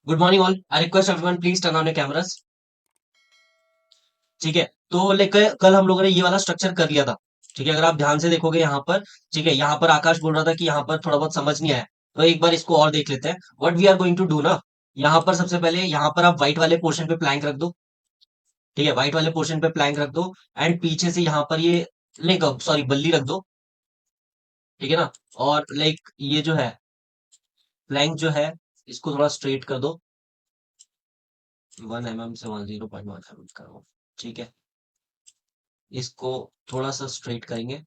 Good morning all. I request everyone please turn on your cameras. ठीक है, तो like कल हम लोगों ने ये वाला स्ट्रक्चर कर लिया था। ठीक है, अगर आप ध्यान से देखोगे यहाँ पर, ठीक है, यहाँ पर आकाश बोल रहा था कि यहाँ पर थोड़ा बहुत समझ नहीं आया, तो एक बार इसको और देख लेते हैं। What we are going to do ना, यहाँ पर सबसे पहले यहाँ पर आप व्हाइट वाले पोर्शन पे प्लैंक रख दो। ठीक है, व्हाइट वाले पोर्शन पे प्लैंक रख दो एंड पीछे से यहाँ पर ये लाइक सॉरी बल्ली रख दो। ठीक है ना, और लाइक ये जो है प्लैंक जो है इसको थोड़ा स्ट्रेट कर दो। 1 mm से 10.1 mm करो। ठीक है, इसको थोड़ा सा स्ट्रेट करेंगे।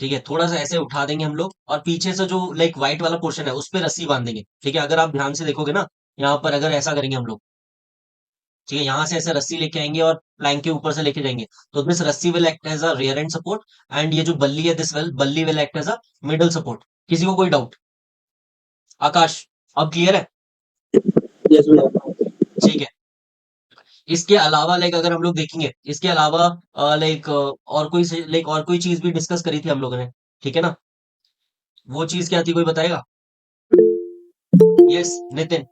ठीक है, थोड़ा सा ऐसे उठा देंगे हम लोग और पीछे से जो लाइक व्हाइट वाला पोर्शन है उस पे रस्सी बांध देंगे। ठीक है, अगर आप ध्यान से देखोगे ना, यहाँ पर अगर ऐसा करेंगे हम लोग, ठीक है, यहाँ से ऐसे रस्सी लेके आएंगे और प्लैंक के ऊपर से लेके जाएंगे, तो दिस रस्सी will act as a rear end support and ये जो बल्ली है दिस विल बल्ली will act as a middle support. किसी को कोई डाउट? आकाश, अब क्लियर है? यस भैया। ठीक है, इसके अलावा लाइक अगर हम लोग देखेंगे, इसके अलावा लाइक और कोई लाइक और कोई चीज भी डिस्कस करी थी हम लोगों ने। ठीक है ना, वो चीज क्या थी, कोई बताएगा? Yes Nitin.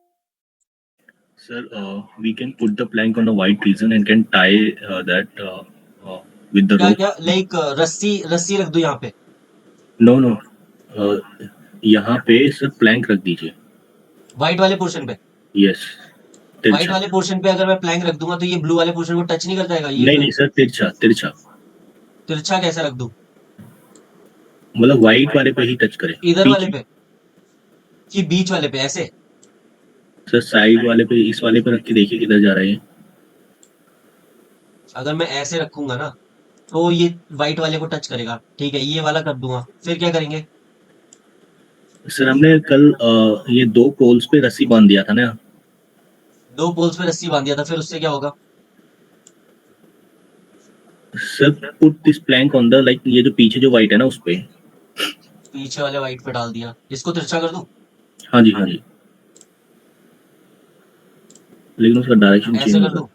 Sir, we can put the plank on the white reason and can tie that with the क्या rope. क्या लाइक रस्सी रस्सी रख दो यहाँ पे। No, no. Uh, यहाँ पे सर प्लैंक रख दीजिए। व्हाइट वाले पोर्शन पे, यस, व्हाइट तिरछा। वाले पोर्शन पे अगर मैं प्लैंक रख दूंगा तो ये ब्लू वाले पोर्शन को टच नहीं कर जाएगा ये नहीं नहीं सर, तिरछा तिरछा। तिरछा कैसे रख दूं? मतलब व्हाइट वाले पे ही टच करें। इधर वाले पीछे। पे कि बीच वाले पे ऐसे? सर साइड वाले पे, इस वाले पे रख के देखिए किधर जा रहे हैं। अगर मैं ऐसे रखूंगा ना तो ये व्हाइट वाले को टच करेगा। ठीक है, ये वाला कर दूंगा, फिर क्या करेंगे? सर हमने कल ये दो पोल्स पे रस्सी बांध दिया था ना। दो पोल्स पे रस्सी बांध दिया था, फिर उससे क्या होगा? Sir put this plank on the, like ये जो पीछे जो व्हाइट है ना उस पे। पीछे वाले व्हाइट पे डाल दिया, इसको तिरछा कर दूं? हाँ जी हाँ जी। लेकिन उसका डायरेक्शन चेंज ऐसे हो कर रहा दूं?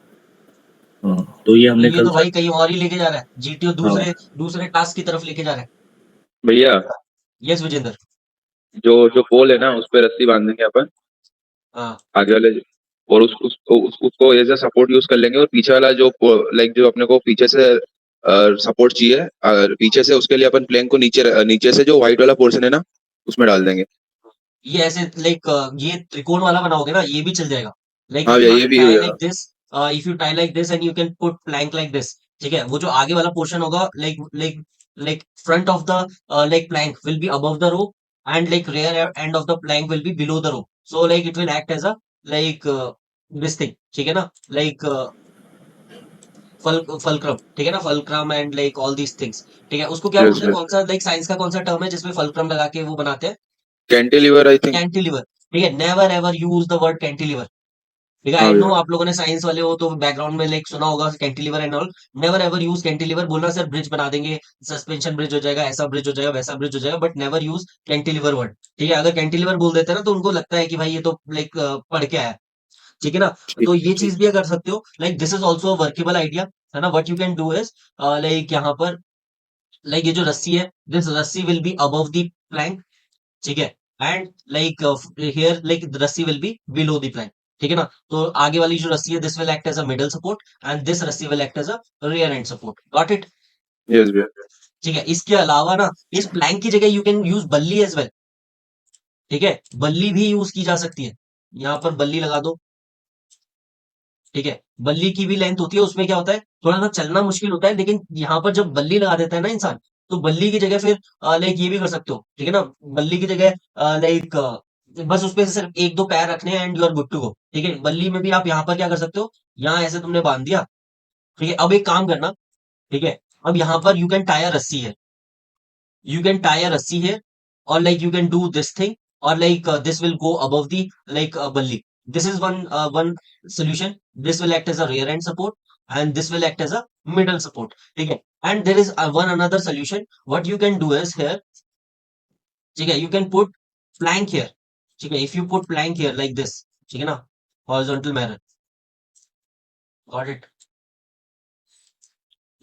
है। हाँ, तो ये तो हमने ये कल तो भाई सर। कहीं और ही लेके जा रहा है, जीटीओ हाँ। दूसरे दूसरे टास्क की तरफ लेके जा रहा है। भैया, यस विजेंद्र। जो जो पोल है ना उस पे रस्सी बांध देंगे अपन हाँ, आगे वाले और उसको एज अ सपोर्ट यूज कर लेंगे और पीछे वाला जो लाइक जो अपने को पीछे से सपोर्ट चाहिए और पीछे से उसके लिए अपन प्लेन को नीचे नीचे से जो व्हाइट वाला पोर्शन है ना उसमें डाल देंगे। ये ऐसे लाइक ये त्रिकोण वाला बनाओगे ना, ये भी चल जाएगा। लाइक हाँ इफ भैया, यू ये भी tie like this, if you tie like this and you can put plank like this. ठीक है, वो जो आगे वाला पोर्शन होगा like like like front of the like plank will be above the rope and like rear end of the plank will be below the rope, so like it will act as a like this thing. ठीक है ना, like fulcrum. ठीक है ना, fulcrum and like all these things. ठीक है, उसको क्या यस बोलते हैं, कौन सा लाइक साइंस का कौन सा टर्म है जिसमें फलक्रम लगा के वो बनाते हैं? Cantilever I think. कैंटिलीवर। ठीक है, never ever use the word cantilever. ठीक है, हाँ आई नो भैया। आप लोगों ने साइंस वाले हो तो बैकग्राउंड में लाइक सुना होगा cantilever and all. Never ever use cantilever, बोलना सर ब्रिज बना देंगे, सस्पेंशन ब्रिज हो जाएगा, ऐसा ब्रिज हो जाएगा, वैसा ब्रिज हो जाएगा, but never use cantilever word. ठीक है, अगर कैंटिलीवर बोल देते हैं ना तो उनको लगता है कि भाई ये तो लाइक पढ़ के आया है। ठीक है ना, ठीक तो है ये ठीक। चीज भी अगर सकते हो, like this is also workable idea, है ना। What you can do is like यहाँ पर लाइक ये जो रस्सी है, दिस रस्सी will be above the plank. ठीक है, and like here like the रस्सी will be below the plank. ठीक है ना, तो आगे वाली जो रस्सी है this will act as a middle support and this रस्सी will act as a rear end support. Got it? Yes भैया। ठीक है, इसके अलावा ना इस प्लैंक की जगह यू कैन यूज बल्ली एज वेल। ठीक है, बल्ली भी यूज की जा सकती है, यहाँ पर बल्ली लगा दो। ठीक है, बल्ली की भी लेंथ होती है, उसमें क्या होता है, थोड़ा सा चलना मुश्किल होता है, लेकिन यहाँ पर जब बल्ली लगा देता है ना इंसान, तो बल्ली की जगह फिर लाइक ये भी कर सकते हो। ठीक है ना, बल्ली की जगह लाइक बस उसपे से सिर्फ एक दो पैर रखने हैं and you are good to go. ठीक है, बल्ली में भी आप यहाँ पर क्या कर सकते हो, यहाँ ऐसे तुमने बांध दिया। ठीक है, अब एक काम करना। ठीक है, अब यहाँ पर यू कैन टाई अ रस्सी है, you can tie a rassi here, or like you can do this thing, or like this will go above the like balli. This is one solution. This will act as a rear end support and this will act as a middle support. Okay, and there is one another solution. What you can do is here, okay, you can put plank here. Okay, if you put plank here like this, okay, na, horizontal mirror, got it,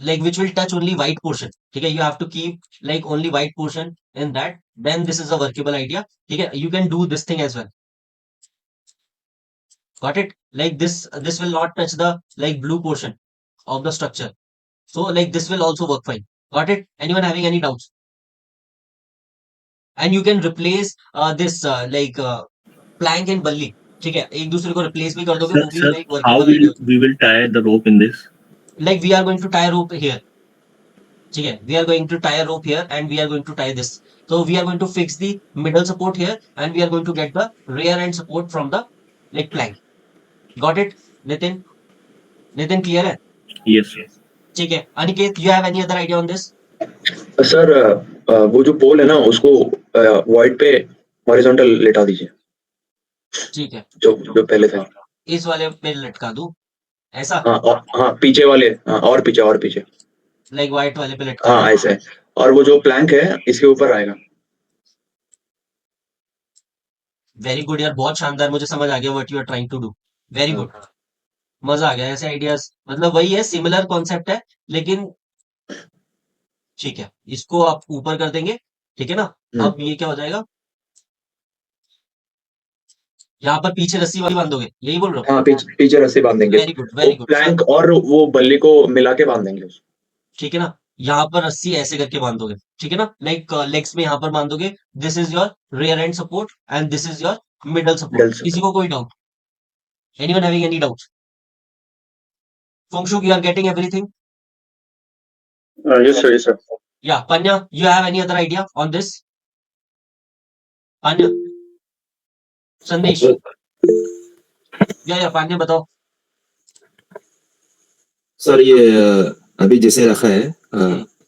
like which will touch only white portion. Okay, you have to keep like only white portion in that. then this is a workable idea. ठीक है, you can do this thing as well. Got it? Like this will not touch the like blue portion of the structure. So like this will also work fine. Got it? Anyone having any doubts? And you can replace this plank and balli. ठीक है, एक दूसरे को replace भी कर दोगे, वो भी Sir, like how workable idea. we will tie the rope in this? Like we are going to tie rope here. ठीक है, we are going to tie a rope here and we are going to tie this. So we are going to fix the middle support here and we are going to get the rear end support from the like plank. Got it, Nitin? Nitin clear है? Yes, sir. ठीक है, Aniket, you have any other idea on this? Sir वो जो पोल है ना उसको wide पे horizontal लेटा दीजिए, ठीक है, जो जो पहले था। इस वाले पे लटका दूं ऐसा, हाँ पीछे वाले, हाँ और पीछे लाइक व्हाइट वाले पे लटका हाँ ऐसे। और वो जो प्लैंक है इसके ऊपर आएगा। वेरी गुड यार, बहुत शानदार, मुझे समझ आ गया what you are trying to do. Very good, मजा आ गया ऐसे आइडियाज, मतलब वही है, सिमिलर कॉन्सेप्ट है लेकिन ठीक है, इसको आप ऊपर कर देंगे, ठीक है ना। अब ये क्या हो जाएगा, यहाँ पर पीछे रस्सी वाली बांधोगे, यही बोल रहे हो? हाँ पीछे रस्सी बांध देंगे, very good, very good. Plank और वो बल्ली को मिला के बांध देंगे उसको। ठीक है ना, यहाँ पर रस्सी ऐसे करके बांधोगे, ठीक है ना, लाइक लेग्स में यहाँ पर बांधोगे। This is your rear end support and this is your middle support. किसी को कोई doubt? Anyone having any doubt? Fungshuk, you are getting everything? Yes sir. Yeah, Panya, you have any other idea on this? Panya, Sandesh, या Panya बताओ। Sir ये अभी जैसे रखा है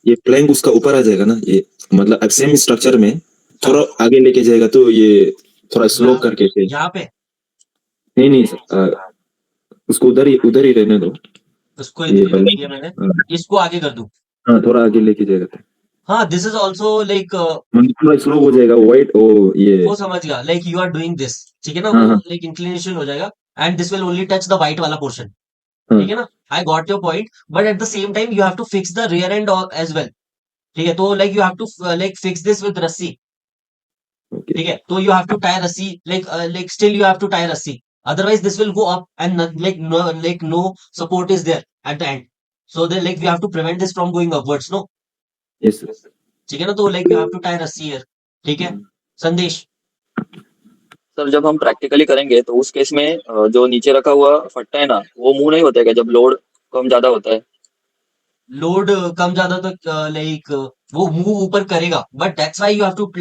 ये प्लैंक उसका ऊपर आ जाएगा ना, ये मतलब सेम स्ट्रक्चर में थोड़ा आगे लेके जाएगा तो ये थोड़ा स्लो करके से। यहाँ पे नहीं सर, उसको उधर ही रहने दो, उसको इधर ही रख दिया मैंने, इसको आगे कर दूं। हाँ थोड़ा आगे लेके जाएगा तो हाँ, दिस इज ऑल्सो लाइक थोड़ा स्लो हो जाएगा वाइट ये वो समझ गया, like you are doing this, ठीक है ना, हाँ, वो हाँ। लाइक इंक्लिनेशन हो जाएगा and this will only touch the white वाला पोर्शन, हाँ। ठीक है ना। I got your point, but at the same time you have to fix the rear end as well, ठीक है। तो like you have to like fix this with रस्सी, okay ठीक है। तो यू हैव टू टाई रस्सी, like still you have to tie रस्सी, otherwise this will go up and like no support is there at the end, so then like we have to prevent this from going upwards, no, yes sir. ठीक है ना। तो like you have to tie रस्सी here, ठीक है। संदेश, sir जब हम प्रैक्टिकली करेंगे तो उस केस में जो नीचे रखा हुआ फट्टा है ना वो मूव नहीं होता है क्या, जब लोड कम ज्यादा होता है? लोड कम ज्यादा तो लाइक वो मूव ऊपर करेगा, but that's why you have to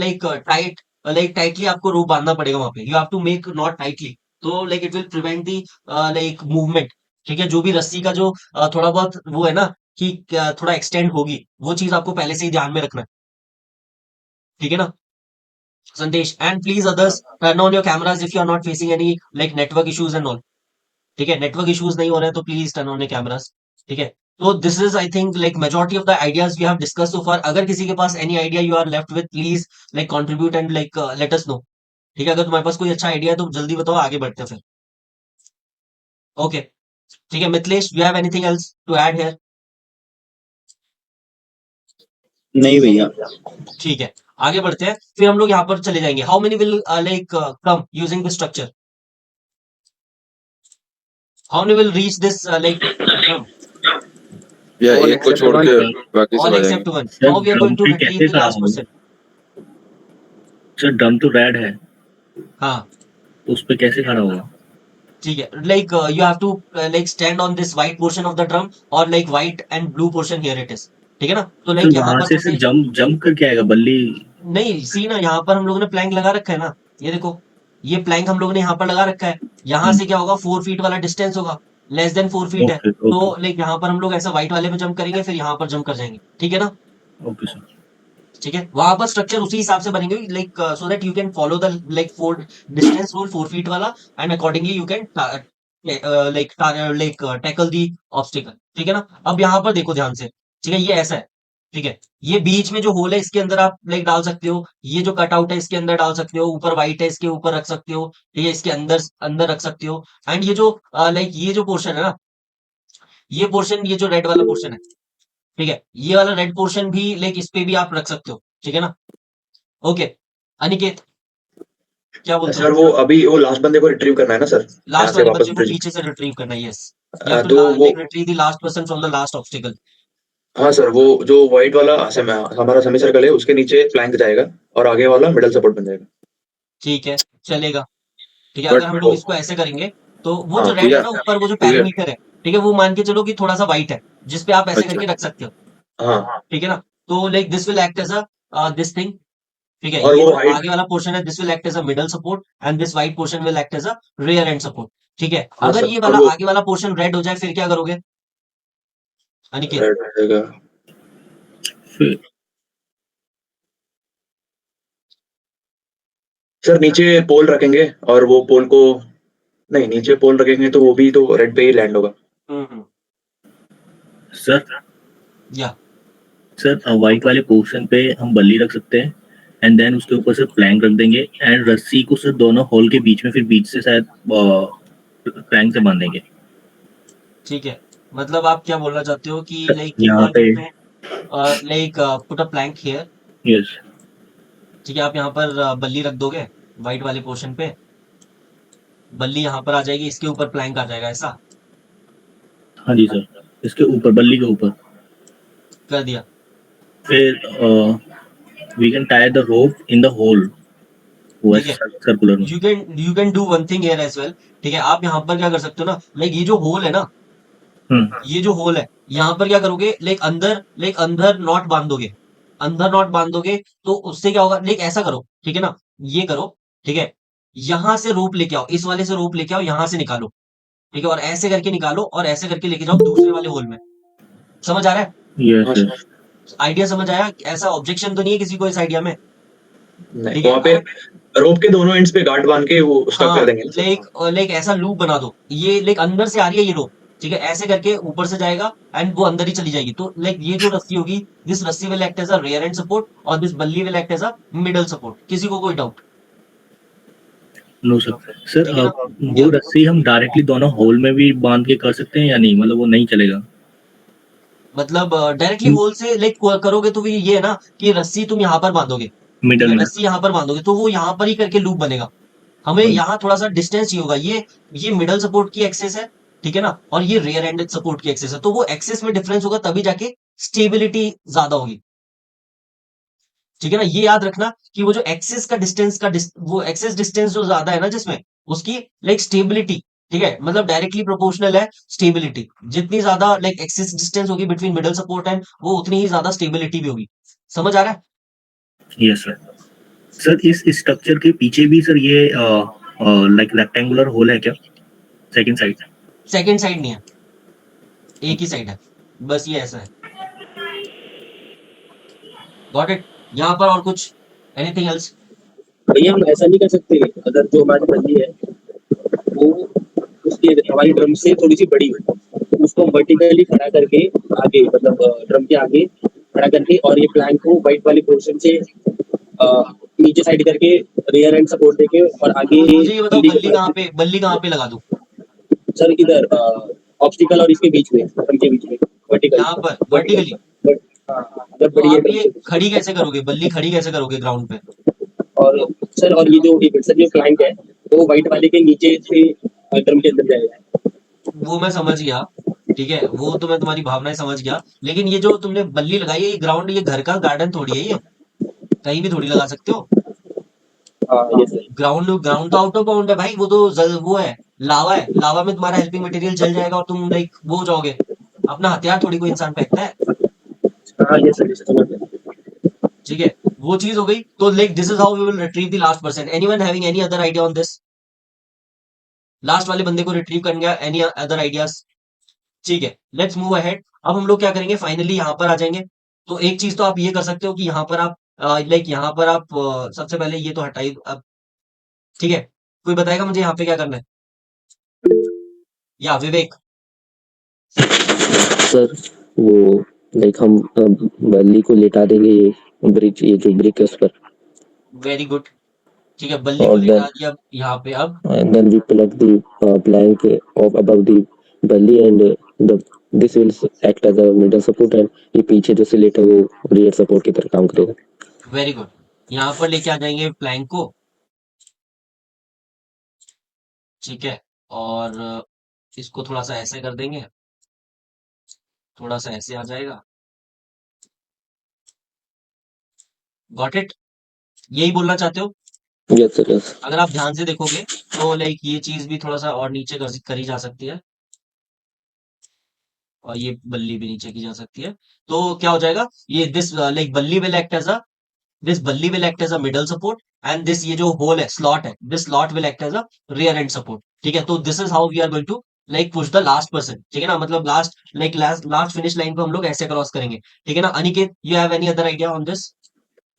like tightly आपको रोप बांधना पड़ेगा वहां पे, you have to make not tightly, तो like it will prevent the like movement, ठीक है। जो भी रस्सी का जो थोड़ा बहुत वो है ना कि थोड़ा एक्सटेंड होगी, वो चीज आपको पहले से ही ध्यान में रखना है, ठीक है ना Sandesh. And please others turn on your cameras if you are not facing any like network issues and all, ठीक है। नेटवर्क इश्यूज नहीं हो रहे हैं तो please turn on your cameras, ठीक है। तो this is I think like majority of the ideas we have discuss so far. अगर किसी के पास any idea you are left with, please like contribute and like let us know, ठीक है। अगर तुम्हारे पास कोई अच्छा आइडिया है तो जल्दी बताओ, आगे बढ़ते हैं फिर। ओके, ठीक है। Mithilesh, you have anything else to add here? नहीं भैया। ठीक है, आगे बढ़ते हैं, फिर हम लोग यहाँ पर चले जाएंगे। How many will like come using this structure? How many will reach this like या एक को छोड़ के बाकी सब all आ except जाएंगे। one? Sir, Now we are going to drum पे retrieve कैसे the last खड़ा person. सर ड्रम तो रेड है, हाँ, तो उस पे कैसे खड़ा होगा? ठीक है, like you have to like stand on this white portion of the drum और like white and blue portion here it is, ठीक है ना। तो सर लाइक यहाँ वहां पर से जैसे जंप करके आएगा बल्ली? नहीं, सी ना, यहाँ पर हम लोगों ने प्लैंक लगा रखा है ना, ये देखो, ये प्लैंक हम लोगों ने यहाँ पर लगा रखा है। यहाँ से क्या होगा, 4 फीट वाला डिस्टेंस होगा, लेस देन 4 फीट है। ओके तो ओके लाइक यहाँ पर हम लोग ऐसा व्हाइट वाले पे जंप करेंगे, फिर यहाँ पर जंप कर जाएंगे, ठीक है ना। Okay sir. ठीक है, वहां पर स्ट्रक्चर उसी हिसाब से बनेंगे, like so that you can follow the like 4 distance rule, 4 feet वाला, and accordingly you can like tackle the obstacle, ठीक है ना। अब यहाँ पर देखो ध्यान से, ठीक है, ये ऐसा है, ठीक है। ये बीच में जो होल है इसके अंदर आप लाइक डाल सकते हो, ये जो कटआउट है इसके अंदर डाल सकते हो, ऊपर व्हाइट है इसके ऊपर रख सकते हो, ठीक है, इसके अंदर अंदर रख सकते हो। एंड ये जो लाइक ये जो पोर्शन है ना, ये पोर्शन, ये जो रेड वाला पोर्शन है, ठीक है, ये वाला रेड पोर्शन भी लाइक इस पे भी आप रख सकते हो, ठीक है ना। ओके अनिकेत क्या बोलते सर हो? वो अभी वो लास्ट बंदे को रिट्रीव करना है ना सर, यहाँ लास्ट से वाले वापस बच्चे को ब्रिज। पीछे से रिट्रीव करना है, यस। या तो तो वो like retrieve the last person from the last obstacle. हाँ सर, वो जो व्हाइट वाला हमारा सेमी सर्कल है उसके नीचे प्लैंक जाएगा और आगे वाला मिडल सपोर्ट बन जाएगा। ठीक है, चलेगा। ठीक है, बट अगर हम लोग इसको ऐसे करेंगे तो वो जो हाँ रेड है भैया ना ऊपर, वो जो भैया पैरामीटर है, ठीक है, वो मान के चलो कि थोड़ा सा वाइट है, जिसपे आप ऐसे अच्छा करके रख सकते हो, हाँ, ठीक है ना? तो like this will act as a this thing, ठीक है? और ये वो जो हाइट, आगे वाला पोर्शन है, this will act as a middle support and this white portion will act as a rear end support, ठीक है? हाँ अगर सर, ये और वाला वो आगे वाला पोर्शन रेड हो जाए फिर क्या करोगे अनिकेत? रेड रहेगा। फिर सर नीचे पोल रखेंगे और वो पोल को, नहीं नीचे पोल रखेंगे तो वो भी तो रेड पे ही लैंड होगा। हम्म। सर या सर व्हाइट वाले पोर्शन पे हम बल्ली रख सकते हैं एंड देन उसके ऊपर से प्लैंक रख देंगे एंड रस्सी को सर दोनों होल के बीच में फिर बीच से शायद प्लैंक से बांधेंगे। ठीक है, मतलब आप क्या बोलना चाहते हो कि लाइक यू यहाँ वांट पे to like put a plank here, yes. ठीक है? आप यहाँ पर बल्ली रख दोगे व्हाइट वाले पोर्शन पे, बल्ली यहाँ पर आ जाएगी, इसके ऊपर प्लैंक आ जाएगा, ऐसा हाँ जी सर, इसके ऊपर बल्ली के ऊपर कर दिया। फिर we can tie the rope in the hole वो ठीक है, सर्कुलर में। You can do one thing here as well, ठीक है? आप यहाँ पर क्या कर सकते हो ना, लाइक ये जो होल है ना, ये जो होल है, यहाँ पर क्या करोगे, लाइक अंदर नॉट बांध दोगे, अंदर नॉट बांध दोगे तो उससे क्या होगा, लाइक ऐसा करो, ठीक है ना? ये करो, ठीक है? यहाँ से रोप लेके आओ, इस वाले से रोप लेके आओ, यहाँ से निकालो, ठीक है? और ऐसे करके निकालो और ऐसे करके लेके जाओ दूसरे वाले होल में। समझ आ रहा है? यस हाँ सर। सर, आइडिया समझ आया? ऐसा ऑब्जेक्शन तो नहीं है किसी को इस आइडिया में? नहीं ठीक तो है, वहाँ पे रोप के दोनों एंड्स पे गार्ड बांध के वो स्टक हाँ, कर देंगे ना सर। लाइक ऐसा लूप बना दो, ये लाइक अंदर से आ रही है ये रोप, ठीक है? ऐसे करके ऊपर से जाएगा एंड वो अंदर ही चली जाएगी, तो लाइक ये जो रस्सी होगी, दिस रस्सी will act as a rear end support और दिस बल्ली will act as a middle support. किसी को कोई डाउट? No sir. सर ठीक है ना? वो या रस्सी हम डायरेक्टली दोनों होल में भी बांध के कर सकते हैं या नहीं, मतलब वो नहीं चलेगा? मतलब डायरेक्टली होल से लाइक करोगे तो भी ये है ना कि रस्सी तुम यहाँ पर बांधोगे, ठीक मिडल है? में। रस्सी यहाँ पर बांधोगे तो वो यहाँ पर ही करके लूप बनेगा। हमें यहाँ थोड़ा सा डिस्टेंस चाहिए होगा, ये मिडल सपोर्ट की एक्सेस है, ठीक है ना? और ये रियर एंडेड सपोर्ट की एक्सेस है, तो वो एक्सेस में डिफरेंस होगा तभी जाके स्टेबिलिटी ज्यादा होगी, ठीक है ना? ये याद रखना कि वो जो एक्सेस का डिस्टेंस वो एक्सेस डिस्टेंस जो ज्यादा है ना जिसमें, उसकी लाइक स्टेबिलिटी, ठीक है, मतलब डायरेक्टली प्रोपोर्शनल है स्टेबिलिटी। जितनी ज्यादा लाइक एक्सेस डिस्टेंस होगी बिटवीन मिडल सपोर्ट एंड वो, उतनी ही ज्यादा स्टेबिलिटी भी होगी। समझ आ रहा है? Yes sir. सर इस स्ट्रक्चर के पीछे भी सर ये लाइक रेक्टेंगुलर होल है क्या सेकंड साइड? सेकेंड साइड नहीं है, एक ही साइड है, बस ये ऐसा है। Got it? यहाँ पर और कुछ, एनीथिंग एल्स? भैया हम ऐसा नहीं कर सकते, अगर जो हमारी बंदी है वो उसके हमारी ड्रम से थोड़ी सी बड़ी है तो उसको हम वर्टिकली खड़ा करके आगे, मतलब ड्रम के आगे खड़ा करके, और ये प्लैंक को वाइट वाले पोर्शन से नीचे साइड करके रियर एंड सपोर्ट देके और आगे मुझे ये बताओ, बल्ली कहाँ पे लगा दूं? सर इधर ऑब्स्टिकल और इसके बीच में, ड्रम के बीच में वर्टिकली। यहाँ पर वर्टिकली? बट अगर तो बड़ी है आप ड्रम ये से खड़ी कैसे करोगे, बल्ली खड़ी कैसे करोगे ग्राउंड पे? और सर, और ये जो एक सर जो फ्लैंक है वो वाइट वाले के नीचे से ड्रम के अंदर जाएगा। वो मैं समझ गया, ठीक है, वो तो मैं तुम्हारी भावनाएं समझ गया, लेकिन ये जो तुमने बल्ली लगाई है, ये ग्राउंड, ये घर का गार्डन थोड़ी है, ये कहीं भी थोड़ी लगा सकते हो। हाँ ये सर। ग्राउंड ग्राउंड तो आउट ऑफ बाउंड है भाई, वो तो वो है, लावा है, लावा में तुम्हारा हेल्पिंग मटेरियल जल जाएगा और तुम लाइक वो हो जाओगे। अपना हथियार थोड़ी कोई इंसान फेंकता है, हाँ ये सर, समझ गया। ठीक है? वो चीज हो गई, तो like this is how we will retrieve the last person. Anyone having any other idea on this? Last वाले बंदे को रिट्रीव करने का एनी अदर आइडियाज? ठीक है, लेट्स मूव अहेड। अब हम लोग क्या करेंगे, फाइनली यहाँ पर आ जाएंगे। तो एक चीज तो आप ये कर सकते हो कि यहाँ पर आप लाइक यहाँ पर आप सबसे पहले ये तो हटाइए अब, ठीक है? कोई बताएगा मुझे यहाँ पे क्या करना है? या विवेक? सर वो लाइक हम बल्ली को लेटा देंगे ये ब्रिज, ये जो ब्रिक है उस पर, वेरी गुड, ठीक है, बल्ली को और लेटा दिया यहाँ पे। अब then we plug the plank of above the belly and the this will act as a middle support, and ये पीछे जो सिलेट है वो rear support की तरह काम करेगा। वेरी गुड, यहाँ पर लेके आ जाएंगे प्लैंक को, ठीक है, और इसको थोड़ा सा ऐसे कर देंगे, थोड़ा सा ऐसे आ जाएगा। Got it? यही बोलना चाहते हो? Yes sir yes. अगर आप ध्यान से देखोगे तो लाइक ये चीज भी थोड़ा सा और नीचे करी जा सकती है, और ये बल्ली भी नीचे की जा सकती है। तो क्या हो जाएगा, ये दिस लाइक बल्ली will act as a this बल्ली will act as a middle support, and this ये जो होल है, स्लॉट है, this slot will act as a rear end support, ठीक है। तो this is how we are going to like push the last person, ठीक है ना, मतलब लास्ट फिनिश लाइन को हम लोग ऐसे क्रॉस करेंगे, ठीक है ना। Aniket, you have any other idea on this?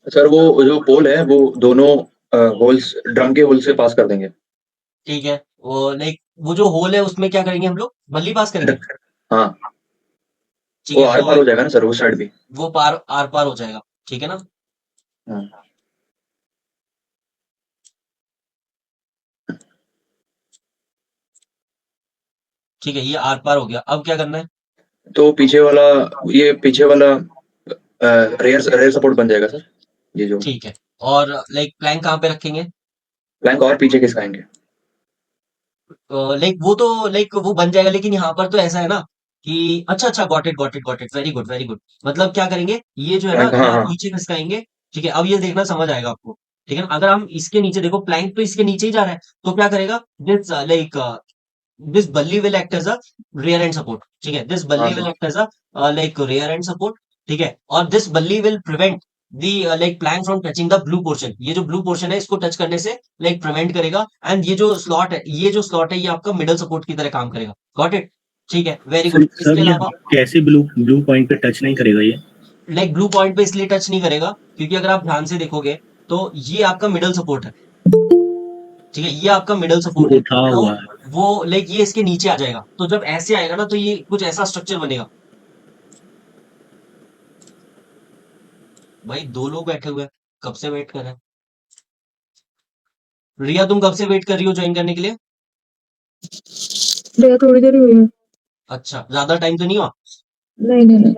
Sir वो जो पोल है वो दोनों होल्स ड्रम के होल से पास कर देंगे। ठीक है, वो लाइक वो जो होल है उसमें क्या करेंगे हम लोग, बल्ली पास करेंगे, हाँ, ठीक वो है। आर पार वो हो जाएगा ना सर उस साइड भी। वो आर पार हो जाएगा, ठीक है ना। हाँ। ठीक है, ये आर पार हो गया, अब क्या करना है? तो पीछे वाला रेयर सपोर्ट बन जाएगा सर, ये जो ठीक है, और लाइक प्लैंक कहाँ पे रखेंगे? प्लैंक और पीछे खिसकाएंगे। लाइक वो तो लाइक वो बन जाएगा, लेकिन यहाँ पर तो ऐसा है ना कि अच्छा अच्छा, got it, very good very good. मतलब क्या करेंगे, ये जो है ना, प्लैंक, हाँ ये हाँ। नीचे खिसकाएंगे, ठीक है। अब ये देखना समझ आएगा आपको, ठीक है ना। अगर हम इसके नीचे देखो, प्लैंक तो इसके नीचे ही जा रहा है, तो क्या करेगा, दिस लाइक दिस बल्ली will act as a rear end support, ठीक है। दिस हाँ बल्ली will sir. Act as a like rear end support, ठीक है। और दिस बल्ली will prevent the like plank from touching the blue portion, ये जो ब्लू पोर्शन है इसको टच करने से लाइक प्रिवेंट करेगा। एंड ये जो स्लॉट है ये आपका मिडल सपोर्ट की तरह काम करेगा। Got it? ठीक है, वेरी सर गुड। इसके सर ये अलावा कैसे ब्लू ब्लू पॉइंट पे टच नहीं करेगा ये? लाइक ब्लू पॉइंट पे इसलिए टच नहीं करेगा क्योंकि अगर आप ध्यान से देखोगे तो ये आपका मिडल सपोर्ट है, ठीक है, ये आपका मिडल वो सपोर्ट है। उठा तो हुआ है। वो लाइक ये इसके नीचे आ जाएगा, तो जब ऐसे आएगा ना तो ये कुछ ऐसा स्ट्रक्चर बनेगा। भाई दो लोग बैठे हुए हैं, कब से वेट कर रहे हैं? रिया, तुम कब से वेट कर रही हो ज्वाइन करने के लिए? भैया थोड़ी देर ही हुई है। अच्छा, ज्यादा टाइम तो नहीं हुआ? नहीं नहीं नहीं।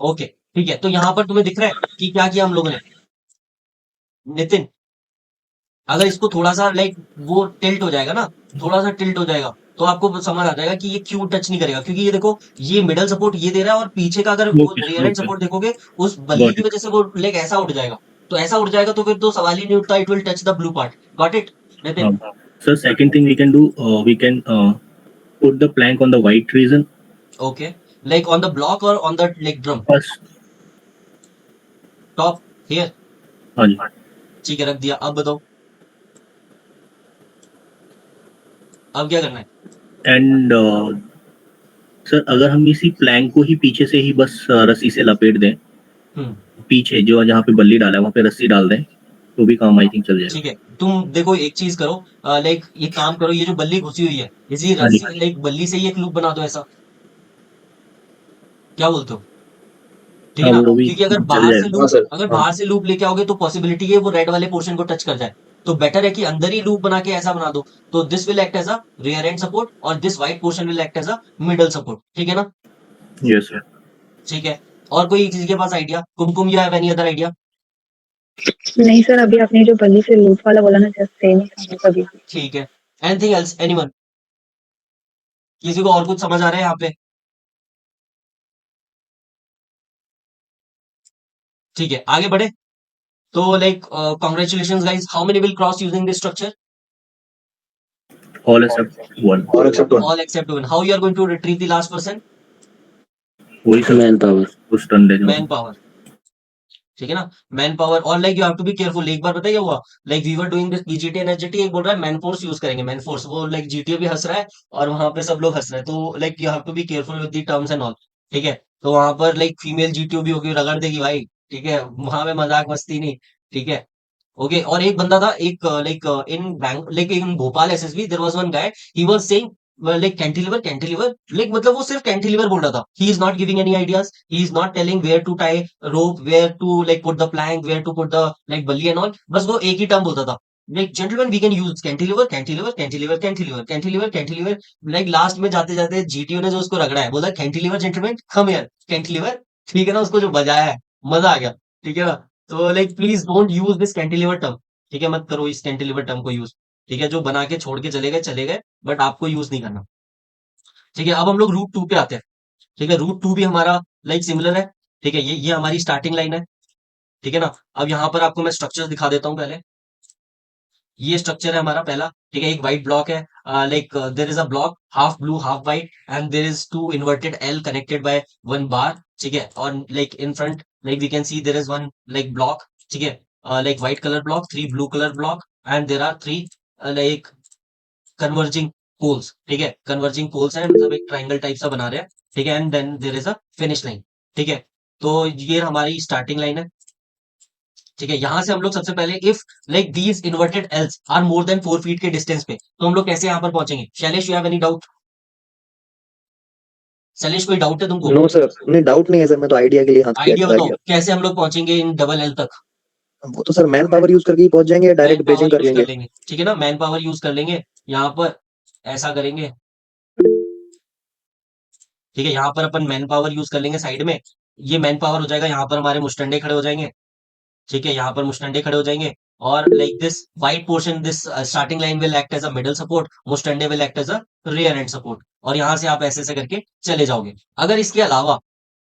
ओके, ठीक है। तो यहाँ पर तुम्हें दिख रहा है कि क्या किया हम लोगों ने? नितिन, अगर इसको थोड़ा सा लाइक वो टिल्ट हो जाएगा ना, थोड़ा सा टिल्ट हो जाएगा, तो आपको समझ आ जाएगा कि ये क्यों टच नहीं करेगा, क्योंकि ये देखो, ये मिडल सपोर्ट ये दे रहा है, और पीछे का अगर वो okay rear and okay, support देखोगे, उस बल्ली गॉट की इट। वजह से वो लाइक ऐसा उठ जाएगा। तो ऐसा उठ जाएगा तो फिर तो सवाल ही नहीं उठता, it will touch the blue part. Got it Nitin? हाँ sir, second thing we can do, we can put the plank on the white region okay, like on the block और on the like drum first. Top here, हाँ जी। ठीक है, रख दिया। अब बताओ, अब क्या करना है? एंड सर अगर हम इसी प्लैंक को ही पीछे से ही बस रस्सी से लपेट दें, हम्म, पीछे जो जहाँ पे बल्ली डाला है वहाँ पे रस्सी डाल दें, तो भी काम आई थिंक चल जाएगा। ठीक है। तुम देखो एक चीज करो, लाइक ये काम करो, ये जो बल्ली घुसी हुई है, इसी हाँ जी। रस्सी लाइक बल्ली से ही एक लूप बना दो ऐसा, क्या बोलते हो? ठीक है हाँ ना, वो भी क्योंकि अगर चल बाहर से जाएगा। हाँ लूप सर। अगर हाँ बाहर से लूप लेके आओगे तो पॉसिबिलिटी है वो रेड वाले पोर्शन को टच कर जाए। तो बेटर है कि अंदर ही लूप बना के ऐसा बना दो। तो this will act as a rear end support, और this white portion will act as a middle support, ठीक है ना। Yes sir. ठीक है, और कोई किसी के पास idea? Kumkum, you have any other idea? नहीं सर, अभी आपने जो बल्ली से लूप वाला बोला ना, जस्ट सेम ही था कभी भी। ठीक है, एनीथिंग एल्स, एनीवन? किसी को और कुछ समझ आ रहा है यहाँ पे? ठीक है, आगे बढ़े। तो like congratulation guys, how many will cross using this structure? All except one. और except one. All except one. How you are going to retrieve the last person? वही सब मैन पावर। कुछ टर्न ले मैन जाओ। Power, ठीक है ना, man power. और like you have to be careful. एक बार पता है क्या हुआ, like we were doing this BGT and HGT, एक बोल रहा है मैन फोर्स यूज करेंगे, मैन फोर्स, वो लाइक जीटीओ भी हंस रहा है और वहां पे सब लोग हंस रहे हैं। तो like you have to be careful with the terms and all, ठीक है। तो वहां पर लाइक फीमेल जीटीओ भी होगी, रगड़ देगी भाई, ठीक है, वहां पे मजाक मस्ती नहीं, ठीक है। ओके, और एक बंदा था, एक like in bank like in Bhopal SSB there was one guy, he was saying like cantilever cantilever, like मतलब वो सिर्फ कैंटिलीवर बोल रहा था, he is not giving any ideas, he is not telling where to tie rope, where to like put the plank, where to put the like balli and all, बस वो एक ही टर्म बोलता था, like gentleman we can use cantilever cantilever cantilever cantilever cantilever cantilever. Like last में जाते जाते GTO ने जो उसको रगड़ा है, बोला cantilever gentleman come here cantilever, ठीक है ना, उसको जो बजाया है, मजा आ गया, ठीक है ना। तो like please don't use this cantilever term, ठीक है, मत करो इस कैंटिलीवर टर्म को यूज, ठीक है, जो बना के छोड़ के चले गए, बट आपको यूज नहीं करना, ठीक है। अब हम लोग रूट 2 पे आते हैं, ठीक है, रूट 2 भी हमारा लाइक सिमिलर है, ठीक है, ये हमारी स्टार्टिंग लाइन है, ठीक है ना। अब यहाँ पर आपको मैं स्ट्रक्चर दिखा देता हूँ पहले, ये स्ट्रक्चर है हमारा पहला, ठीक है, एक व्हाइट ब्लॉक है, like there is a block half blue half white and there is two inverted L connected by one bar, ठीक है, और like in front like we can see there is one like block, ठीक है, like white colour block, 3 blue colour block and there are 3 like converging poles, ठीक है, converging poles है, मतलब एक ट्राइंगल टाइप सा बना रहे हैं, ठीक है, and then there is a finish line, ठीक है। तो ये हमारी स्टार्टिंग लाइन है, ठीक है। यहां से हम लोग सबसे पहले if like these inverted Ls are more than 4 feet के डिस्टेंस पे, तो हम लोग कैसे यहाँ पर पहुंचेंगे? Shailesh, you have any doubt? Shailesh, कोई डाउट है तुमको? नो सर, नहीं डाउट नहीं है सर, मैं तो आइडिया के लिए हाथ आइडिया किया बताओ गया। कैसे हम लोग पहुंचेंगे इन डबल एल तक? वो तो सर मैन पावर यूज करके ही पहुंच जाएंगे या मैन डायरेक्ट ब्रिजिंग पावर कर यूज कर लेंगे? लेंगे, ठीक है ना, मैन पावर यूज कर लेंगे, यहाँ पर ऐसा करेंगे, ठीक है, यहाँ पर अपन मैन पावर यूज कर लेंगे साइड में, ये मैन पावर हो जाएगा, यहाँ पर हमारे मुस्टंडे खड़े हो जाएंगे, ठीक है, यहाँ पर मुस्टंडे खड़े हो जाएंगे, और like this white portion, this starting line will act as a middle support, मुस्टंडे will act as a rear end support, और यहाँ से आप ऐसे ऐसे करके चले जाओगे। अगर इसके अलावा,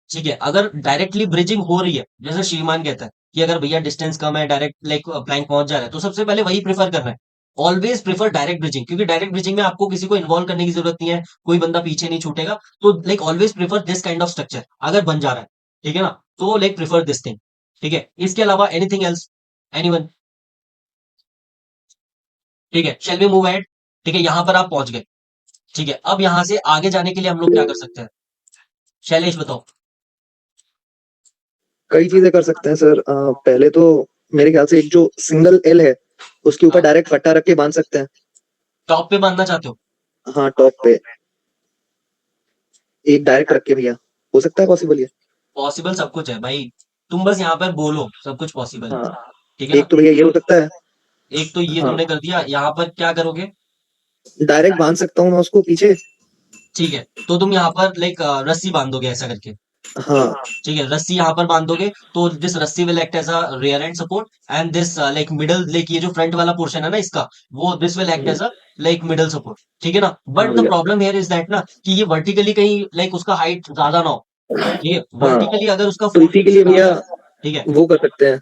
ठीक है, अगर डायरेक्टली ब्रिजिंग हो रही है, जैसे श्रीमान कहता है कि अगर भैया डिस्टेंस कम है, डायरेक्ट लाइक प्लैंक पहुंच जा रहा है, तो सबसे पहले वही प्रेफर करना है, ऑलवेज प्रेफर डायरेक्ट ब्रिजिंग, क्योंकि डायरेक्ट ब्रिजिंग में आपको किसी को इन्वॉल्व करने की जरूरत नहीं है, कोई बंदा पीछे नहीं छूटेगा, तो like always prefer this kind of structure अगर बन जा रहा है, ठीक है ना, तो लाइक प्रेफर दिस थिंग, ठीक है। इसके अलावा एनीथिंग एल्स, एनीवन? ठीक है, शेल वी मूव अहेड, ठीक है, यहां पर आप पहुंच गए, ठीक है, अब यहां से आगे जाने के लिए हम लोग क्या कर सकते हैं? शैलेश बताओ। कई चीजें कर सकते हैं सर। पहले तो मेरे ख्याल से एक जो सिंगल एल है उसके ऊपर हाँ, डायरेक्ट पट्टा रख के बांध सकते हैं। टॉप पे बांधना चाहते हो? हाँ, टॉप पे एक डायरेक्ट रख के भैया, हो सकता है पॉसिबल ये? पॉसिबल सब कुछ है भाई, तुम बस यहाँ पर बोलो, सब कुछ पॉसिबल है, हाँ, ठीक है ना। एक तो भैया ये हो सकता है। एक तो ये हाँ, तुमने कर दिया, यहाँ पर क्या करोगे? डायरेक्ट बांध सकता हूँ मैं उसको पीछे। ठीक है, तो तुम यहाँ पर लाइक रस्सी बांधोगे ऐसा करके, हाँ, ठीक है, रस्सी यहाँ पर बांधोगे, तो दिस रस्सी will act as a rear end support and this like middle, like ये जो फ्रंट वाला पोर्शन है ना इसका, वो this will act as a like middle support, ठीक है ना। हाँ बट द भैया। प्रॉब्लम हियर इज दैट ना कि ये वर्टिकली कहीं लाइक उसका हाइट ज्यादा ना हो, ये हाँ, वर्टिकली अगर उसका तो 4 इसी फीट के से लिए ज्यादा भैया है, ठीक है, वो कर सकते हैं,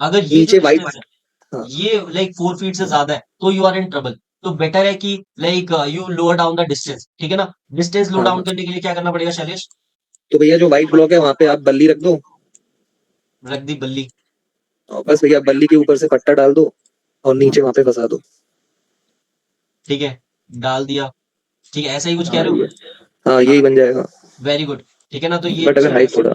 अगर ये जो नीचे वाइट। डिस्टेंस है, हाँ, ये लाइक 4 फीट से ज्यादा है, तो यू आर इन ट्रबल, तो बेटर है कि like you lower down the distance, ठीक है ना। डिस्टेंस लो हाँ, डाउन हाँ। करने के लिए क्या करना पड़ेगा शैलेश? तो भैया जो व्हाइट ब्लॉक है वहां पे आप बल्ली रख दो, रख दी बल्ली, और बस भैया बल्ली के ऊपर से पट्टा डाल दो और नीचे वहां पे फंसा दो। ठीक है, डाल दिया, ठीक है, ऐसा ही कुछ कह हाँ रहे हो? ये, हाँ यही बन जाएगा। वेरी गुड, ठीक है ना, तो ये बट अगर हाइट थोड़ा,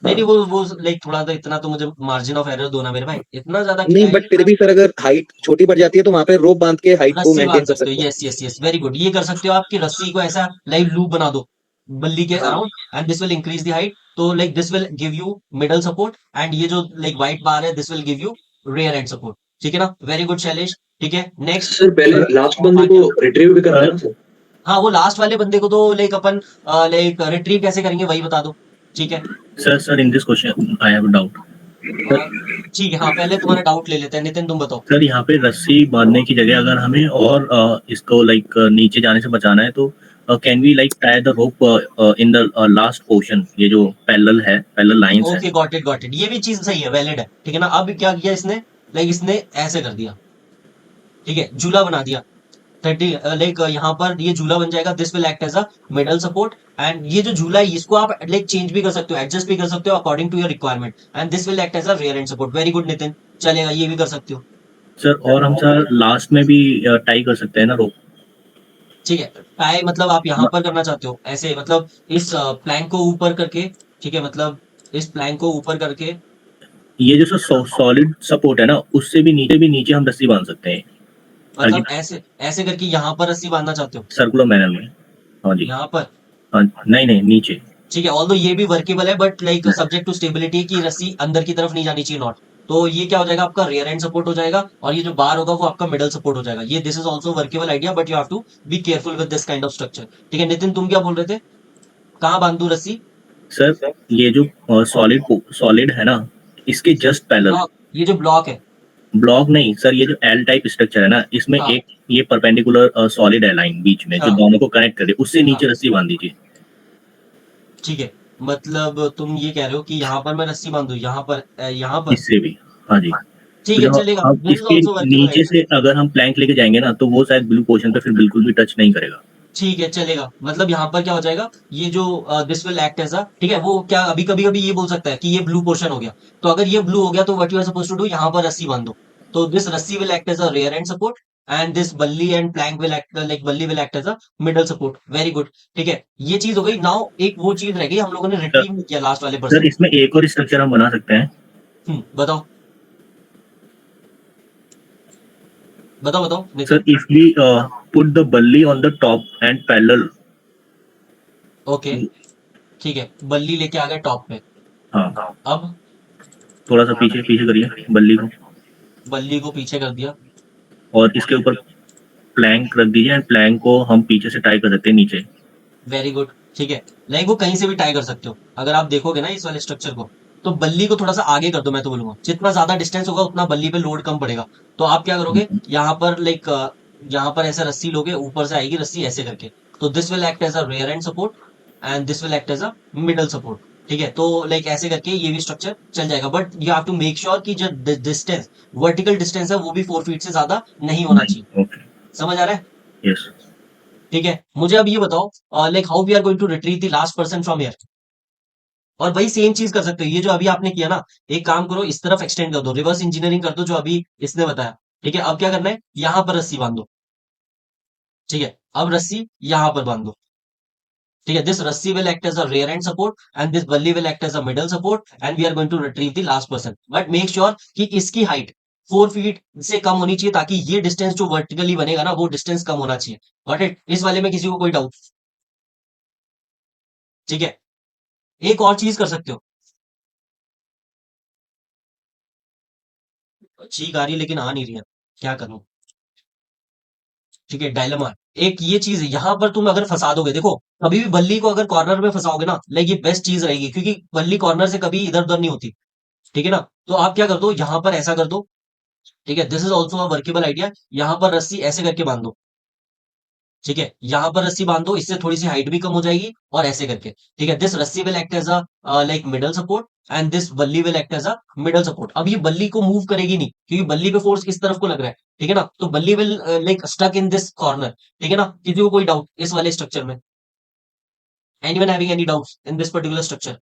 नहीं हाँ नहीं, वो लाइक थोड़ा सा, इतना तो मुझे मार्जिन ऑफ एरर दो ना मेरे भाई, इतना ज्यादा क्या नहीं, है, बट फिर भी सर अगर हाइट छोटी पड़ जाती है तो वहां पे रोप बांध के हाइट को रस्सी मेंटेन बांध कर सकते हो, सकते हैं। Yes yes yes, very good, ये कर सकते हो आप कि रस्सी को ऐसा लाइक लूप बना दो बल्ली के हाँ, around and this will increase the height, तो like this will give you middle support and ये जो लाइक व्हाइट बार है this will give you rear end support, ठीक है ना, वेरी गुड शैलेश, ठीक है। नेक्स्ट, सर पहले लास्ट बंदे को रिट्रीव भी करना है ना सर? हाँ वो लास्ट वाले बंदे को तो लाइक अपन लाइक रिट्रीव कैसे करेंगे वही बता दो, ठीक है। Sir in this question I have a doubt. Uh, ठीक है, हाँ पहले तुम्हारा डाउट ले लेते हैं, नितिन तुम बताओ। सर यहाँ पे रस्सी बांधने की जगह अगर हमें और इसको लाइक नीचे जाने से बचाना है तो can we like tie the rope in the last portion, ये जो पैरेलल लाइंस है। ओके, गॉट इट, ये भी चीज सही है, वैलिड है, ठीक है ना। अब क्या किया इसने, लाइक इसने ऐसे कर दिया, ठीक है, झूला बना दिया 30, लाइक यहाँ पर ये झूला बन जाएगा, this will act as a middle support and ये जो झूला है इसको आप लाइक चेंज भी कर सकते हो, एडजस्ट भी कर सकते हो according to your requirement and this will act as a rear end support, very good Nitin, चलेगा, ये भी कर सकते हो, सर और हम सर लास्ट में भी टाई कर सकते हैं ना रोप। ठीक है। टाई मतलब आप यहाँ पर करना चाहते हो ऐसे, मतलब इस प्लैंक को ऊपर करके, ठीक है, मतलब इस प्लैंक को ऊपर करके, ये जो सॉलिड सपोर्ट है ना उससे भी नीचे हम रस्सी बांध सकते हैं मतलब ऐसे ऐसे करके यहाँ पर रस्सी बांधना चाहते हो, सर्कुलर मैनर में। हाँ जी, यहाँ पर, हाँ नहीं नीचे। ठीक है, ऑल्दो ये भी वर्केबल है but like subject to stability की रस्सी अंदर की तरफ नहीं जानी चाहिए, नॉट, तो ये क्या हो जाएगा आपका रियर एंड सपोर्ट हो जाएगा और ये जो बार होगा वो आपका मिडल सपोर्ट हो जाएगा, ये this is also workable idea but you have to be careful with this kind of structure, ठीक है। नितिन तुम क्या बोल रहे थे, कहाँ बांधू रस्सी? सर ये जो सॉलिड है ना, इसके जस्ट पैरेलल। ब्लॉक, ये जो ब्लॉक है, ब्लॉक नहीं सर, ये जो एल टाइप स्ट्रक्चर है ना, इसमें हाँ एक ये परपेंडिकुलर सॉलिड है लाइन बीच में, जो हाँ दोनों को कनेक्ट करे, उससे हाँ, नीचे रस्सी बांध दीजिए। ठीक है। मतलब तुम ये कह रहे हो कि यहाँ पर मैं रस्सी बांधू, यहाँ पर यहाँ पर, इससे भी, हाँ जी। ठीक तो है जब चलेगा, अब दिस इज इसके ऑल्सो वर्केबल नीचे आइडिया। से अगर हम प्लैंक लेके जाएंगे ना, तो वो शायद ब्लू पोर्शन पे फिर बिल्कुल भी टच नहीं करेगा। ठीक है चलेगा, मतलब यहाँ पर क्या हो जाएगा, ये जो this will act as a, ठीक है, वो क्या अभी कभी कभी ये बोल सकता है कि ये ब्लू पोर्शन हो गया, तो अगर ये ब्लू हो गया तो what you are suppose to do, यहाँ पर रस्सी बांधो, तो दिस रस्सी will act as a rear end support, and this बल्ली and plank will act, like बल्ली will act as a middle support. Very good, ठीक है, ये चीज हो गई। नाउ एक वो चीज रह गई, हम लोगों ने सर रिट्रीव नहीं किया लास्ट वाले सर, पर्सन। इसमें एक और स्ट्रक्चर हम बना सकते हैं। बताओ बताओ बताओ sir Nitin. If we put the बल्ली on the top and parallel. Okay, ठीक है, बल्ली लेके आ गए टॉप पे, हाँ, अब थोड़ा सा पीछे पीछे करिए बल्ली को, बल्ली को पीछे कर दिया, और इसके ऊपर प्लैंक रख दीजिए, एंड प्लैंक को हम पीछे से टाई कर सकते हैं नीचे। वेरी गुड, ठीक है, लाइक वो कहीं से भी टाई कर सकते हो, अगर आप देखोगे ना इस वाले स्ट्रक्चर को, तो बल्ली को थोड़ा सा आगे कर दो, मैं तो बोलूंगा जितना ज्यादा डिस्टेंस होगा उतना बल्ली पे लोड कम पड़ेगा। तो आप क्या करोगे, यहाँ पर लाइक यहाँ पर ऐसे रस्सी लोगे, ऊपर से आएगी रस्सी ऐसे करके, तो this will act as a rear end support, and this will act as a middle support. ठीक है, तो लाइक ऐसे करके ये भी स्ट्रक्चर चल जाएगा, but you have to make sure कि जो डिस्टेंस, वर्टिकल डिस्टेंस है वो भी 4 फीट से ज्यादा नहीं होना चाहिए। ओके, समझ आ रहा है? यस। ठीक है, मुझे अब ये बताओ like how we are going to retrieve the last person from here. और वही सेम चीज कर सकते हो, ये जो अभी आपने किया ना, एक काम करो, इस तरफ एक्सटेंड कर दो, रिवर्स इंजीनियरिंग कर दो जो अभी इसने बताया। ठीक है, अब क्या करना है, यहां पर रस्सी बांध दो। ठीक है, अब रस्सी यहां पर बांध दो। ठीक है, दिस रस्सी will act as a rear end support, and this बल्ली will act as a middle support, and we are going to retrieve the last person, but make sure कि इसकी हाइट 4 फीट से कम होनी चाहिए, ताकि ये डिस्टेंस जो वर्टिकली बनेगा ना, वो डिस्टेंस कम होना चाहिए। Got it? इस वाले में किसी को कोई डाउट? ठीक है, एक और चीज कर सकते हो, चीख आ रही है लेकिन आ नहीं रही है, क्या करूं? ठीक है, डायलेमा। एक ये चीज है, यहां पर तुम अगर फंसा दोगे, देखो कभी भी बल्ली को अगर कॉर्नर में फंसाओगे ना, लाइक ये बेस्ट चीज रहेगी, क्योंकि बल्ली कॉर्नर से कभी इधर उधर नहीं होती। ठीक है ना, तो आप क्या कर दो, यहां पर ऐसा कर दो। ठीक है, this is also a workable idea, यहां पर रस्सी ऐसे करके बांध दो। ठीक है, यहां पर रस्सी बांध दो, इससे थोड़ी सी हाइट भी कम हो जाएगी, और ऐसे करके। ठीक है, दिस रस्सी will act as a like middle support, and this बल्ली will act as a middle support. अब ये बल्ली को मूव करेगी नहीं, क्योंकि बल्ली पे फोर्स किस तरफ को लग रहा है। ठीक है ना, तो balli will like stuck in this corner. ठीक है ना, किसी को कोई डाउट इस वाले स्ट्रक्चर में? Anyone having any doubts in this particular structure?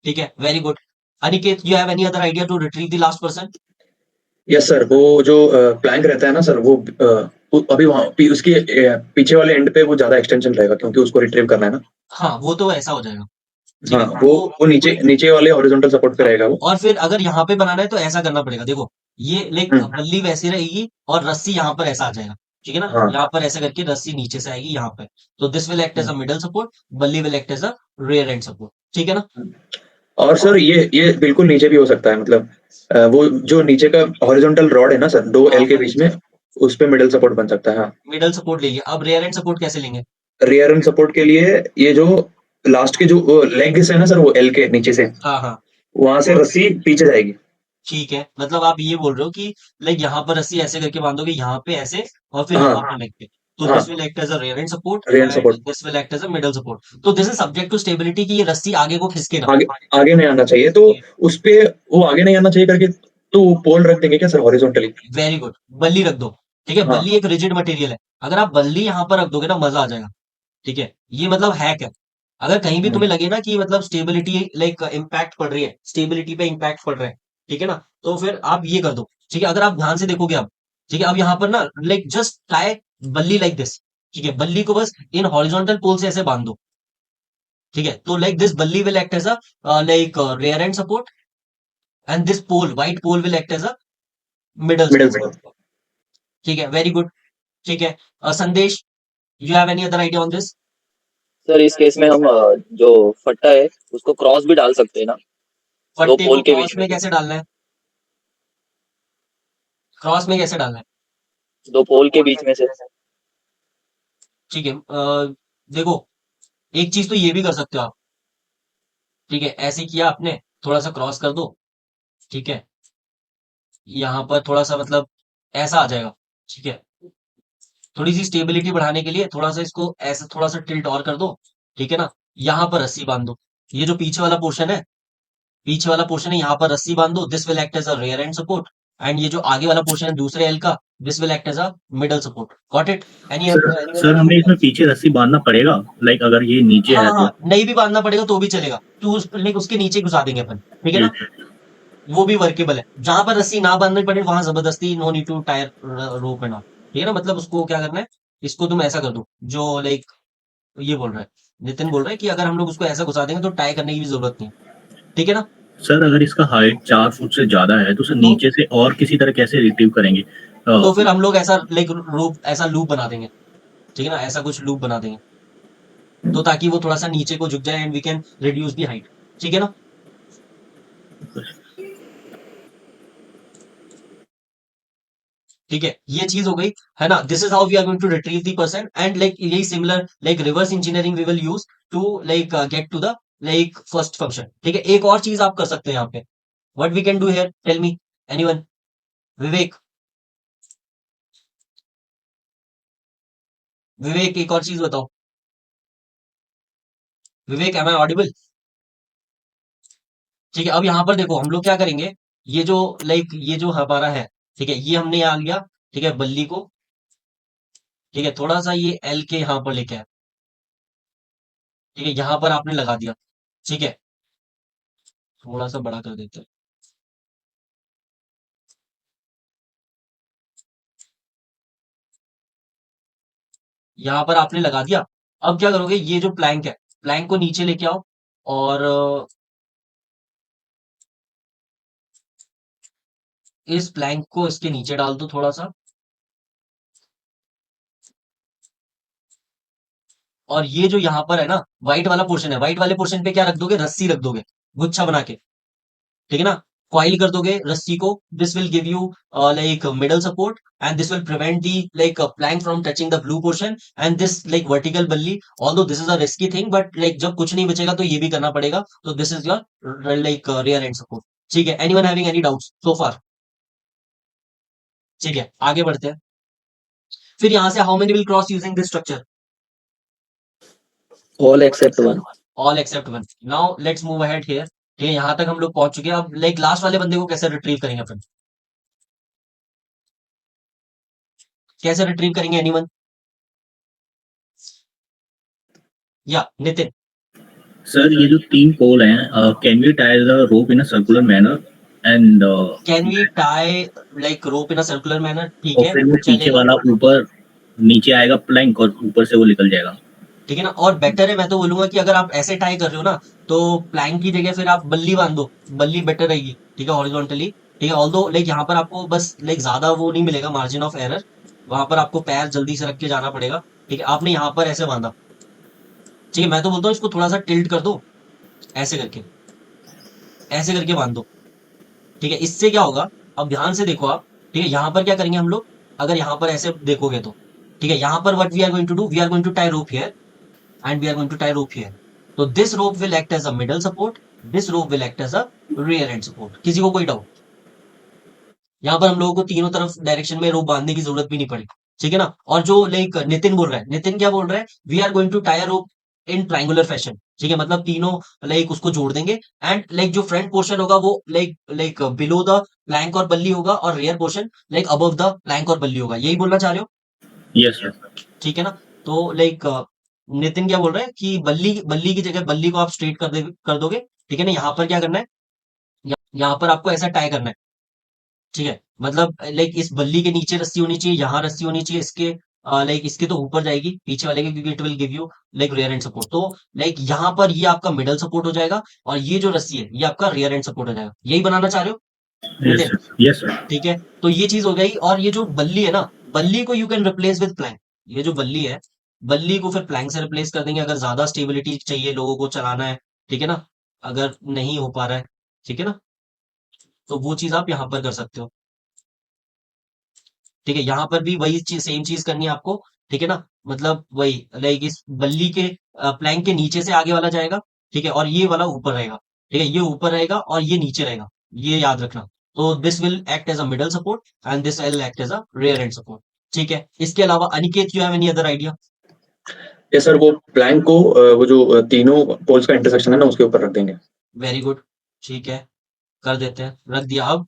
ठीक है, very good. Aniket, you have any other idea to retrieve the last person? Yes sir, वो जो प्लैंक रहता है ना सर, अभी वहाँ उसके पीछे वाले एंड पे वो ज्यादा एक्सटेंशन रहेगा, क्योंकि उसको रिट्रीव करना है ना। हाँ, वो तो ऐसा हो जाएगा। ठीक हाँ, है, वो नीचे नीचे वाले हॉरिजॉन्टल सपोर्ट पे हाँ, रहेगा वो। और फिर अगर यहाँ पे बनाना है तो ऐसा करना पड़ेगा, देखो ये लाइक हम्म, बल्ली वैसी रहेगी और रस्सी यहाँ पर ऐसा आ जाएगा। ठीक है ना, हाँ। यहाँ पर ऐसा करके रस्सी नीचे से आएगी यहाँ पे, तो this will act as hmm, a middle support, बल्ली will act as a rear end support. ठीक है ना? और सर ये बिल्कुल नीचे भी हो सकता है, मतलब वो जो नीचे का हॉरिजॉन्टल रॉड है ना सर, दो हाँ, एल के बीच में, उस पे मिडल सपोर्ट बन सकता है। हाँ, मिडल सपोर्ट ले लिया, अब रियर एंड सपोर्ट कैसे लेंगे? रियर एंड सपोर्ट के लिए ये जो लास्ट के जो लेग्स है ना सर, वो एल के नीचे से, हाँ हाँ, वहां से रस्सी पीछे जाएगी। ठीक है, मतलब आप ये बोल रहे हो कि लाइक यहाँ पर रस्सी ऐसे करके बांधोगे, यहाँ पे ऐसे, और फिर हाँ, यहाँ पर लेग पे, तो हाँ, this will act as a rear end support, rear end end support. This will act as a middle support. तो this is subject to stability, की ये रस्सी आगे को खिसके ना। आगे आगे नहीं आना चाहिए, तो उस पे वो आगे नहीं आना चाहिए करके, तो पोल रख देंगे क्या सर हॉरिजॉन्टली? वेरी गुड, बल्ली रख दो। ठीक है, हाँ, बल्ली एक रिजिड मटेरियल है, अगर आप बल्ली यहाँ पर रख दोगे ना, मजा आ जाएगा। ठीक है, ये मतलब हैक है। अगर कहीं भी हम्म, तुम्हें लगे ना कि मतलब स्टेबिलिटी लाइक इम्पैक्ट पड़ रही है, स्टेबिलिटी पे इम्पैक्ट पड़ रहा है, ठीक है ना, तो फिर आप ये कर दो। ठीक है, अगर आप ध्यान से देखोगे अब, ठीक है, अब यहाँ पर ना लाइक जस्ट टाई बल्ली लाइक दिस। ठीक है, बल्ली को बस इन हॉरिजॉन्टल पोल से ऐसे बांध दो। ठीक है, तो लाइक दिस बल्ली will act as a like rear end support, and this pole, white pole will act as a middle middle support. Support. ठीक है, वेरी गुड। ठीक है, Sandesh, you have any other idea on this? Sir इस case में हम जो फट्टा है उसको क्रॉस भी डाल सकते हैं ना, दो फट्टे को पोल के क्रॉस बीच में में से। कैसे डालना है? क्रॉस में कैसे डालना है? दो पोल के बीच में से। ठीक है, देखो एक चीज तो ये भी कर सकते हो आप। ठीक है, ऐसे किया आपने, थोड़ा सा क्रॉस कर दो, ठीक है, यहाँ पर थोड़ा सा मतलब ऐसा आ जाएगा। ठीक है, थोड़ी सी स्टेबिलिटी बढ़ाने के लिए थोड़ा सा इसको ऐसे थोड़ा सा टिल्ट और कर दो। ठीक है ना, यहाँ पर रस्सी बांध दो। ये जो पीछे वाला पोर्शन है, पीछे वाला पोर्शन है, यहाँ पर रस्सी बांध दो। This will act as a rear end support. And ये जो आगे वाला पोर्शन है दूसरे एल का, this will act as a middle support. Got it? Any sir हमें इसमें पीछे रस्सी बांधना पड़ेगा, लाइक अगर ये नीचे हाँ है हाँ, तो? नहीं भी बांधना पड़ेगा तो भी चलेगा, तो लाइक उसके नीचे घुसा देंगे अपन। ठीक है ना, Yes. वो भी वर्केबल है। जहां पर रस्सी ना बांधनी पड़े वहां जबरदस्ती no need to tyre rope and all. ठीक है ना, मतलब उसको क्या करना है, इसको तुम ऐसा कर दो जो लाइक ये बोल रहा है, नितिन बोल रहा है कि अगर हम लोग उसको ऐसा घुसा देंगे तो टाई करने की भी जरूरत नहीं है। ठीक है ना, सर अगर इसका हाइट 4 फुट से ज्यादा है तो सर तो नीचे से और किसी तरह कैसे रिट्रीव करेंगे? तो फिर हम लोग ऐसा लाइक रोप ऐसा लूप बना देंगे। ठीक है ना, ऐसा कुछ लूप बना देंगे तो ताकि वो थोड़ा सा नीचे को झुक जाए and we can reduce the height. ठीक है ना, ठीक है, ये चीज हो गई है ना। This is how we are going to retrieve the person and like यही similar like reverse engineering we will use to like get to the like first function. ठीक है, एक और चीज आप कर सकते हैं यहाँ पे। What we can do here, tell me anyone? Vivek, Vivek एक और चीज बताओ। Vivek, am I audible? ठीक है, अब यहाँ पर देखो हम लोग क्या करेंगे। ये जो लाइक ये जो हमारा है, ठीक है, ये हमने यहाँ लिया। ठीक है, बल्ली को, ठीक है, थोड़ा सा ये एल के यहाँ पर लेके आया। ठीक है, यहाँ पर आपने लगा दिया। ठीक है, थोड़ा सा बड़ा कर देते हैं। यहाँ पर आपने लगा दिया। अब क्या करोगे, ये जो प्लैंक है, प्लैंक को नीचे लेके आओ और इस प्लैंक को इसके नीचे डाल दो थोड़ा सा। और ये जो यहाँ पर है ना व्हाइट वाला पोर्शन है, व्हाइट वाले पोर्शन पे क्या रख दोगे, रस्सी रख दोगे गुच्छा बना के। ठीक है ना, कॉइल कर दोगे रस्सी को। This will give you like middle support and this will prevent the like plank from touching the blue portion and this like vertical बल्ली। Although this is a risky thing but like जब कुछ नहीं बचेगा तो ये भी करना पड़ेगा। तो this is your like rear end support. ठीक है, anyone having any doubts so far? ठीक है, आगे बढ़ते हैं। फिर यहां से how many will cross using this structure? All except one. All except one. Now let's move ahead here. ठीक है, यहां तक हम लोग पहुंच चुके हैं। अब लाइक लास्ट वाले बंदे को कैसे रिट्रीव करेंगे अपन? कैसे रिट्रीव करेंगे एनीवन? या नितिन? सर ये जो 3 पोल हैं, can we tie the rope in a circular manner and can we tie like rope in a circular manner? ठीक और है, फिर वो पीछे चलेगा। वाला ऊपर नीचे आएगा प्लैंक और ऊपर से वो निकल जाएगा। ठीक है ना, और बेटर है, मैं तो बोलूंगा कि अगर आप ऐसे टाई कर रहे हो ना तो प्लैंक की जगह फिर आप बल्ली बांध दो। बल्ली बेटर रहेगी। ठीक है, हॉरिजॉन्टली। ठीक है, ऑल्दो लाइक यहाँ पर आपको बस लाइक ज्यादा वो नहीं मिलेगा मार्जिन ऑफ एरर। वहां पर आपको पैर जल्दी से रख के जाना पड़ेगा। ठीक है, आपने यहाँ पर ऐसे बांधा। ठीक है, मैं तो बोलता हूँ इसको थोड़ा सा टिल्ट कर दो, ऐसे करके, ऐसे करके बांध दो। ठीक है, इससे क्या होगा, अब ध्यान से देखो आप। ठीक है, यहाँ पर क्या करेंगे हम लोग, अगर यहाँ पर ऐसे देखोगे तो ठीक है, यहाँ पर what we are going to do, we are going to tie rope here and we are going to tie rope here. तो this rope will act as a middle support, this rope will act as a rear end support. किसी को कोई doubt? यहाँ पर हम लोगों को तीनों तरफ डायरेक्शन में रोप बांधने की जरूरत भी नहीं पड़ी। ठीक है ना, और जो लाइक नितिन बोल रहा है, नितिन क्या बोल रहा है, we are going to tie rope in triangular fashion. ठीक है, मतलब तीनों लाइक उसको जोड़ देंगे एंड लाइक जो फ्रंट पोर्शन होगा वो like like below the plank और बल्ली होगा और rear portion like above the plank और बल्ली होगा। यही बोलना चाह रहे हो? Yes sir. ठीक है ना, तो लाइक नितिन क्या बोल रहा है कि बल्ली बल्ली की जगह बल्ली को आप स्ट्रेट कर दोगे। ठीक है ना, यहाँ पर क्या करना है, यहाँ पर आपको ऐसा टाई करना है। ठीक है, मतलब लाइक इस बल्ली के नीचे रस्सी होनी चाहिए, यहाँ रस्सी होनी चाहिए, इसके लाइक इसके तो ऊपर जाएगी पीछे वाले के, क्योंकि it will give you like rear end support. तो लाइक यहाँ पर ये आपका मिडल सपोर्ट हो जाएगा और ये जो रस्सी है ये आपका रियर एंड सपोर्ट हो जाएगा। यही बनाना चाह रहे हो yes Nitin? Sir. Yes sir. ठीक है, तो ये चीज हो गई। और ये जो बल्ली है ना, बल्ली को you can replace with plank. ये जो बल्ली है, बल्ली को फिर प्लैंक से रिप्लेस कर देंगे अगर ज्यादा स्टेबिलिटी चाहिए लोगों को चलाना है। ठीक है ना, अगर नहीं हो पा रहा है, ठीक है ना, तो वो चीज आप यहाँ पर कर सकते हो। ठीक है, यहाँ पर भी वही चीज सेम चीज करनी है आपको। ठीक है ना, मतलब वही लाइक इस बल्ली के प्लैंक के नीचे से आगे वाला जाएगा। ठीक है, और ये वाला ऊपर रहेगा। ठीक है, ये ऊपर रहेगा और ये नीचे रहेगा। ये याद रखना। तो this will act as a middle support and this will act as a rear end support. ठीक है, इसके अलावा Aniket, you have any other idea? ये सर वो प्लैंक को वो जो तीनों पोल्स का इंटरसेक्शन है ना उसके ऊपर रख देंगे वेरी गुड, ठीक है, कर देते हैं, रख दिया। अब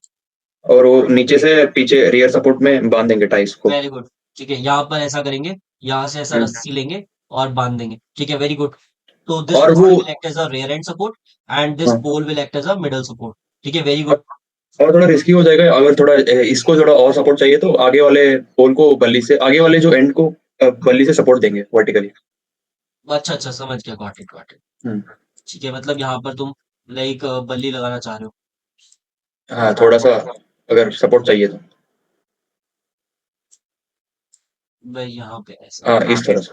और वो नीचे से पीछे रियर सपोर्ट में बांध देंगे टाइस को। वेरी गुड, ठीक है, यहाँ पर ऐसा करेंगे, यहाँ से ऐसा हम्म। रस्सी लेंगे और बांध देंगे। ठीक है, वेरी गुड। तो दिस और पोल वो will act as a rear end support and this हाँ, pole will act as a middle support. ठीक है, वेरी गुड। और थोड़ा रिस्की हो जाएगा अगर थोड़ा इसको थोड़ा और सपोर्ट चाहिए तो आगे वाले पोल को बल्ली से आगे वाले जो एंड को बल्ली से सपोर्ट देंगे वर्टिकली। अच्छा अच्छा, समझ गया, गॉट इट गॉट इट। हम्म। ठीक है, मतलब यहाँ पर तुम लाइक बल्ली लगाना चाह रहे हो। हाँ थोड़ा सा अगर सपोर्ट चाहिए तो भाई यहाँ पे ऐसा हाँ इस तरह से।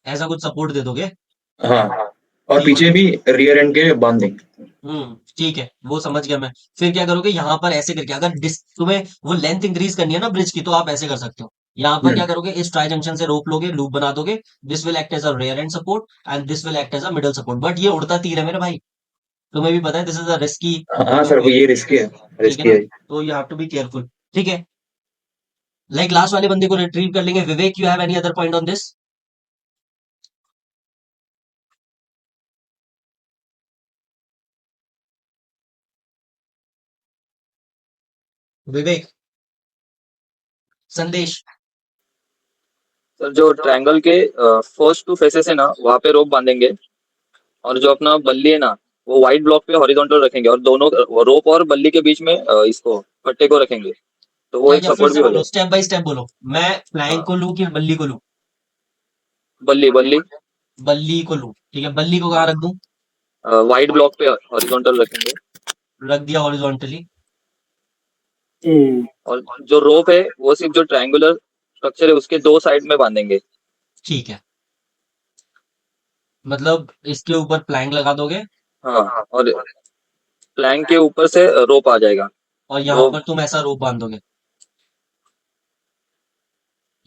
ऐसा कुछ सपोर्ट दे दोगे? हाँ और ठीक है, पीछे भी रियर एंड के बांध देंगे। ठीक है, वो समझ गया मैं। फिर क्या करोगे यहाँ पर ऐसे करके, अगर तुम्हें वो लेंथ इंक्रीज करनी है ना ब्रिज की, तो आप ऐसे कर सकते हो। यहाँ पर क्या हम्म। करोगे, इस ट्राई जंक्शन से रोप लोगे, लूप बना दोगे। This will act as a rear end support and this will act as a middle support. But ये उड़ता तीर है मेरे भाई, तुम्हें भी पता है, दिस इज अ रिस्की हाँ सर वो वे। ये रिस्की है ठीक है रिस्की ना, है। तो you have to be careful. ठीक है, लाइक लास्ट वाले बंदे को रिट्रीव कर लेंगे। Vivek, you have any other point on this? Vivek, Sandesh. Sir जो ट्रायंगल के फर्स्ट टू फेसेस है ना वहाँ पे रोप बांधेंगे, और जो अपना बल्ली है ना वो व्हाइट ब्लॉक पे हॉरिजॉन्टल रखेंगे, और दोनों रोप और बल्ली के बीच में इसको पट्टे को रखेंगे, तो वो क्या एक क्या, फिर सपोर्ट से भी हो बोलो, जाएगा। स्टेप बाय स्टेप बोलो। मैं फ्लैंक हाँ, को लूं कि बल्ली को लूं? बल्ली बल्ली बल्ली को लूं, ठीक है, बल्ली को कहाँ रख दूं? व्हाइट ब्लॉक पे हॉरिजॉन्टल रखेंगे, रख दिया हॉरिजॉन्टली। और जो रोप है वो सिर्फ जो ट्रायंगुलर स्ट्रक्चर है उसके दो साइड में बांधेंगे। ठीक है, मतलब इसके ऊपर प्लैंक लगा दोगे हाँ, और प्लैंक के ऊपर से रोप आ जाएगा। और यहाँ तो पर तुम ऐसा रोप बांधोगे।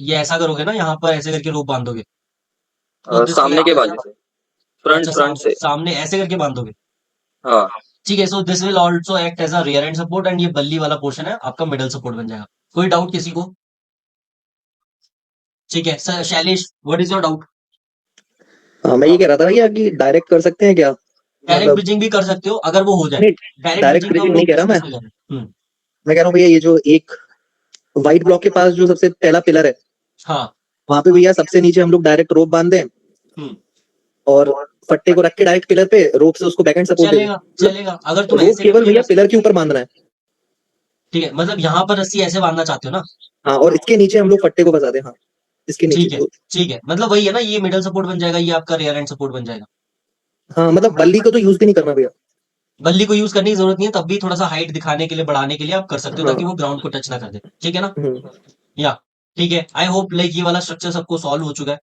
ये ऐसा करोगे ना, यहाँ पर ऐसे करके रोप बांधोगे। तो दिस विल सामने एक्ट के एज बाजू अ, से, फ्रंट अच्छा, फ्रंट से। सामने ऐसे करके बांधोगे। हाँ, ठीक है, so this will also act as a rear end support and ये बल्ली वाला पोर्शन है आपका मिडल सपोर्ट बन जाएगा। कोई डाउट किसी को? ठीक है sir, Shailesh, what is your doubt? हाँ मैं ये कह रहा था भैया कि डायरेक्ट कर सकते हैं क्या? डायरेक्ट मतलब ब्रिजिंग भी कर सकते हो अगर वो हो जाए। नहीं, डायरेक्ट डायरेक्ट ब्रिजिंग का हम ब्रिजिंग नहीं लोग कह रहा मैं। डिस्कस नहीं कर रहे। मैं कह रहा हूँ भैया ये जो एक व्हाइट ब्लॉक के पास जो सबसे पहला पिलर है हाँ। वहां पे भैया सबसे नीचे हम लोग डायरेक्ट रोप बांध दें हम्म, और फट्टे को रख के डायरेक्ट पिलर पे रोप से उसको बैकएंड सपोर्ट दे दें। चलेगा मतलब चलेगा, अगर तुम रोप ऐसे केवल करके भैया पिलर के ऊपर बांधना है। ठीक है, मतलब यहाँ पर रस्सी ऐसे बांधना चाहते हो ना? हाँ और इसके नीचे हम लोग फट्टे को फंसा दें। हाँ इसके नीचे ठीक है, तो ठीक है, मतलब वही है ना, ये मिडल सपोर्ट बन जाएगा, ये आपका रियर एंड सपोर्ट बन जाएगा। हाँ मतलब बल्ली को तो यूज भी नहीं करना भैया। बल्ली को यूज करने की जरूरत नहीं है, तब भी थोड़ा सा हाइट दिखाने के लिए, बढ़ाने के लिए आप कर सकते हो, ताकि हाँ। वो ग्राउंड को टच ना कर दे। ठीक है ना? हम्म। या ठीक है, आई होप लाइक ये वाला स्ट्रक्चर सबको सॉल्व हो चुका है।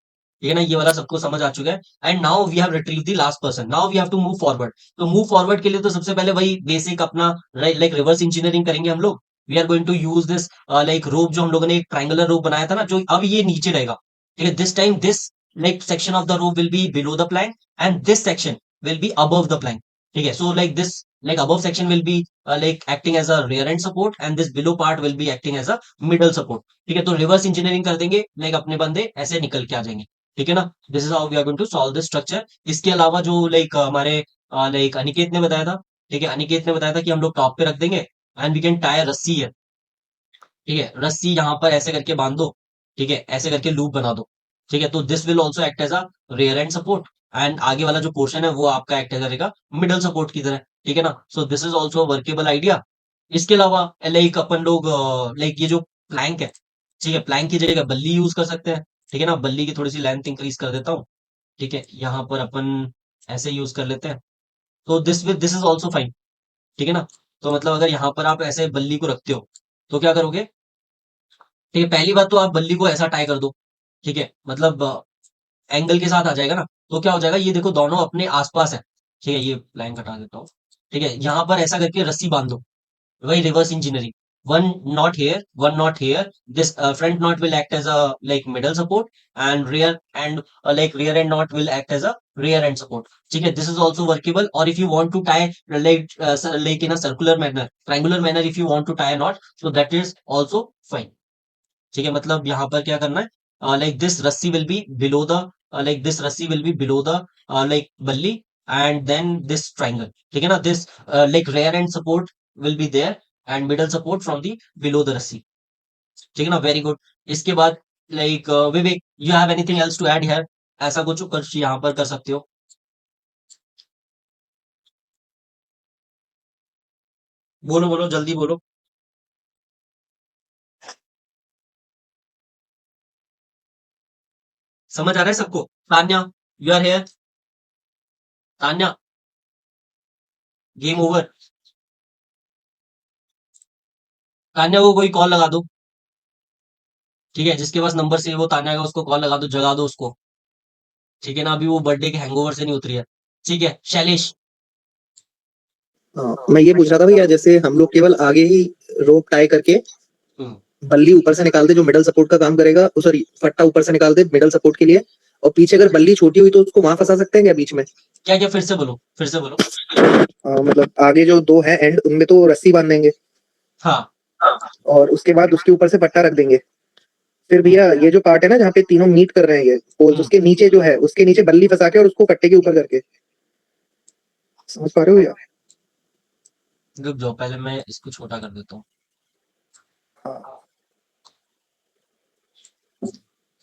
ठीक है ना, ये वाला सबको समझ आ चुका है। And now we have retrieve the last person, now we have to move forward. तो मूव फॉरवर्ड के लिए तो सबसे पहले वही बेसिक अपना लाइक रिवर्स इंजीनियरिंग करेंगे हम लोग। We are going to use this like rope, जो हम लोगों ने एक ट्रायंगुलर रोप बनाया था ना, जो अब ये नीचे रहेगा। ठीक है, this time this like section of the rope will be below the Planck and this section will be above the plank. ठीक है, so like this like above section will be like acting as a rear end support and this below part will be acting as a middle support. ठीक है, तो reverse engineering कर देंगे, like अपने बंदे ऐसे निकल के आ जाएंगे। ठीक है ना, this is how we are going to solve this structure. इसके अलावा जो लाइक हमारे लाइक अनिकेत ने बताया था, ठीक है, अनिकेत ने बताया था कि हम लोग टॉप पे रख देंगे एंड वी कैन टाई रस्सी है। ठीक है, रस्सी यहाँ पर ऐसे करके बांध दो। ठीक है, ऐसे करके लूप बना दो। ठीक है, तो this will also act as a rear end support and आगे वाला जो पोर्शन है वो आपका एक्ट करेगा मिडल सपोर्ट की तरह। ठीक है ना, so this is also workable idea. इसके अलावा लाइक अपन लोग लाइक ये जो प्लैंक है, ठीक है, प्लैंक की जगह बल्ली यूज कर सकते हैं। ठीक है ना, बल्ली की थोड़ी सी लेंथ इंक्रीज कर देता हूँ। ठीक है, यहाँ पर अपन ऐसे यूज कर लेते हैं, तो दिस इज ऑल्सो फाइन। ठीक है ना, तो मतलब अगर यहाँ पर आप ऐसे बल्ली को रखते हो तो क्या करोगे? ठीक है, पहली बात तो आप बल्ली को ऐसा टाई कर दो। ठीक है, मतलब एंगल के साथ आ जाएगा ना, तो क्या हो जाएगा, ये देखो दोनों अपने आसपास है। ठीक है, ये लाइन हटा देता हूँ। ठीक है, यहाँ पर ऐसा करके रस्सी बांध दो, वही reverse engineering. one knot here, one knot here. This front knot will act as a like middle support, and rear end knot will act as a rear end support. ठीक है, this is also workable. Or if you want to tie like in a circular manner, triangular manner, if you want to tie a knot, so that is also fine. ठीक है, मतलब यहाँ पर क्या करना है, like this रस्सी will be below the like बल्ली, and then this triangle. ठीक है ना, this like rear end support will be there and middle support from the below the रस्सी. ठीक है ना, वेरी गुड. इसके बाद like Vivek, you have anything else to add here? ऐसा कुछ यहाँ पर कर सकते हो. बोलो बोलो, जल्दी बोलो. समझ आ रहा है सबको? Tanya, you are here? Tanya, game over. Tanya को कोई कॉल लगा दो. ठीक है, जिसके पास नंबर से वो तान्या का, उसको कॉल लगा दो, जगा दो उसको. ठीक है ना, अभी वो बर्थडे के हैंगओवर से नहीं उतरी है. ठीक है, शैलेश. मैं ये पूछ रहा था भैया, जैसे हम लोग केवल आगे ही रोप टाई करके हम्म, बल्ली ऊपर से निकाल दे जो मिडल सपोर्ट का काम करेगा, सॉरी फट्टा ऊपर से निकाल दे मिडल सपोर्ट के लिए, और पीछे अगर बल्ली छोटी हुई तो उसको वहां फंसा सकते हैं क्या बीच में? क्या क्या, फिर से बोलो, फिर से बोलो. मतलब आगे जो दो है एंड, उनमें तो रस्सी बांध देंगे हाँ, और उसके बाद उसके ऊपर से पट्टा रख देंगे. फिर भैया ये जो पार्ट है ना जहाँ पे तीनों मीट कर रहे हैं ये पोल्स, उसके नीचे जो है उसके नीचे बल्ली फंसा के और उसको कट्टे के ऊपर करके, समझ पा रहे हो भैया? रुक जाओ, पहले मैं इसको छोटा कर देता हूँ.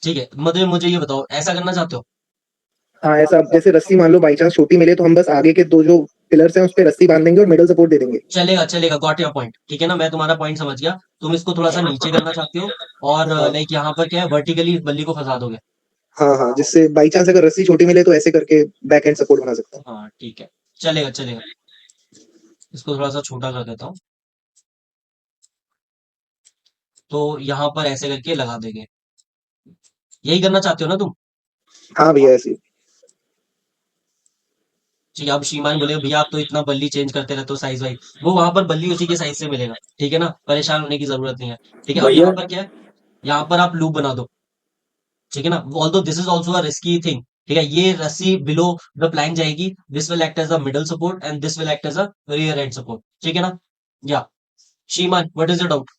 ठीक है, मुझे ये बताओ, ऐसा करना चाहते हो? हाँ ऐसा, जैसे रस्सी मान लो बाई चांस छोटी मिले तो हम बस आगे के दो जो पिलर्स हैं उस पे रस्सी बांध देंगे और मिडल सपोर्ट दे देंगे. चलेगा चलेगा, गॉट योर पॉइंट. ठीक है ना, मैं तुम्हारा पॉइंट समझ गया. तुम इसको थोड़ा सा नीचे करना चाहते हो, और हाँ. लाइक यहाँ पर क्या है, वर्टिकली बल्ली को फंसा दोगे. हाँ हाँ, जिससे बाई चांस अगर रस्सी छोटी मिले तो ऐसे करके बैक एंड सपोर्ट बना सकते हैं. हाँ ठीक है, चलेगा चलेगा. इसको थोड़ा सा छोटा कर देता हूँ, तो यहाँ पर ऐसे करके लगा देंगे. यही करना चाहते हो ना तुम? हाँ भैया ऐसे. ठीक है, अब श्रीमान बोले भैया आप तो इतना बल्ली चेंज करते रहते हो साइज वाइज, वो वहां पर बल्ली उसी के साइज से मिलेगा. ठीक है ना, परेशान होने की जरूरत नहीं है. ठीक है, अब यहाँ पर क्या है, यहाँ पर आप लूप बना दो. ठीक है ना, although this is also a risky thing. ठीक है, ये रस्सी बिलो द प्लैंक जाएगी. This will act as a middle support and this will act as a rear end support. ठीक है ना. या श्रीमान, व्हाट इज योर डाउट?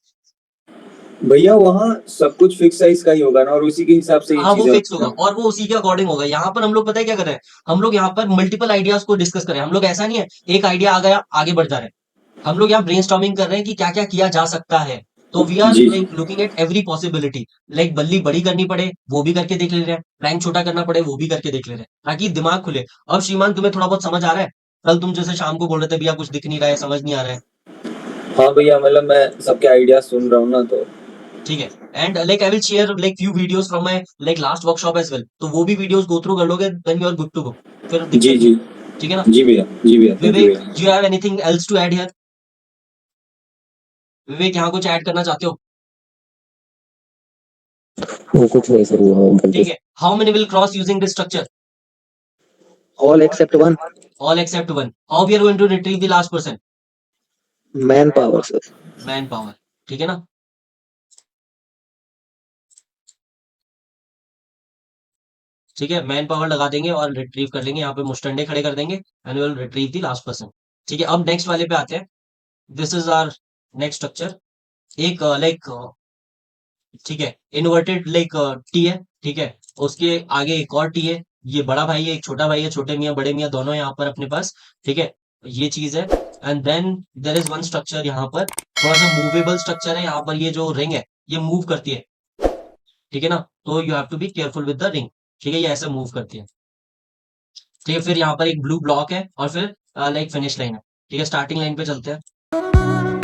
भैया वहाँ सब कुछ फिक्स साइज का ही होगा ना, और उसी के हिसाब से ये हाँ, वो चीजें फिक्स होगा और वो उसी के अकॉर्डिंग होगा. यहाँ पर हम लोग पता है क्या कर रहे हैं, हम लोग यहाँ पर मल्टीपल आइडियाज को डिस्कस कर रहे हैं. हम लोग ऐसा नहीं है एक आइडिया आ गया आगे बढ़ जा रहे हैं. हम लोग यहाँ ब्रेनस्टॉर्मिंग कर रहे हैं कि क्या क्या किया जा सकता है. तो वी आर जी like looking at every possibility. Like बल्ली बड़ी करनी पड़े वो भी करके देख ले रहे हैं, प्लैंक छोटा करना पड़े वो भी करके देख ले रहे हैं, ताकि दिमाग खुले. अब श्रीमान, तुम्हें थोड़ा बहुत समझ आ रहा है? कल तुम जैसे शाम को बोल रहे थे भैया कुछ दिख नहीं रहा है, समझ नहीं आ रहा है. हाँ भैया, मतलब मैं सबके आइडिया सुन रहा हूँ ना, तो ठीक है, and like I will share like few videos from my like last workshop as well. तो वो भी वीडियोस गो थ्रू कर लोगे, then you are good to go. फिर जी दिक्कत जी नहीं. ठीक है ना. जी भैया, जी भैया, थैंक यू विवेक, भैया. You have anything else to add here? Vivek, यहाँ कुछ ऐड करना चाहते हो? वो कुछ नहीं सर, वो ठीक है, how many will cross using this structure? All except one. All except one. How we are going to retrieve the last person? Man power sir. Man power. ठीक है ना. ठीक है, मैन पावर लगा देंगे और रिट्रीव कर लेंगे. यहाँ पे मुस्टंडे खड़े कर देंगे and will retrieve the last person. ठीक है, अब नेक्स्ट वाले पे आते हैं. This is our next structure. एक लाइक ठीक है, इन्वर्टेड लाइक टी है. ठीक है, उसके आगे एक और टी है. ये बड़ा भाई है, एक छोटा भाई है. छोटे मियाँ बड़े मियाँ दोनों यहाँ पर अपने पास. ठीक है, ये चीज है. And then there is one structure यहाँ पर, थोड़ा सा मूवेबल स्ट्रक्चर है. यहाँ पर ये जो रिंग है ये मूव करती है. ठीक है ना, तो you have to be careful with the ring. ठीक है, ये ऐसे मूव करती है. ठीक है, फिर यहाँ पर एक ब्लू ब्लॉक है और फिर लाइक फिनिश लाइन है. ठीक है, स्टार्टिंग लाइन पे चलते हैं.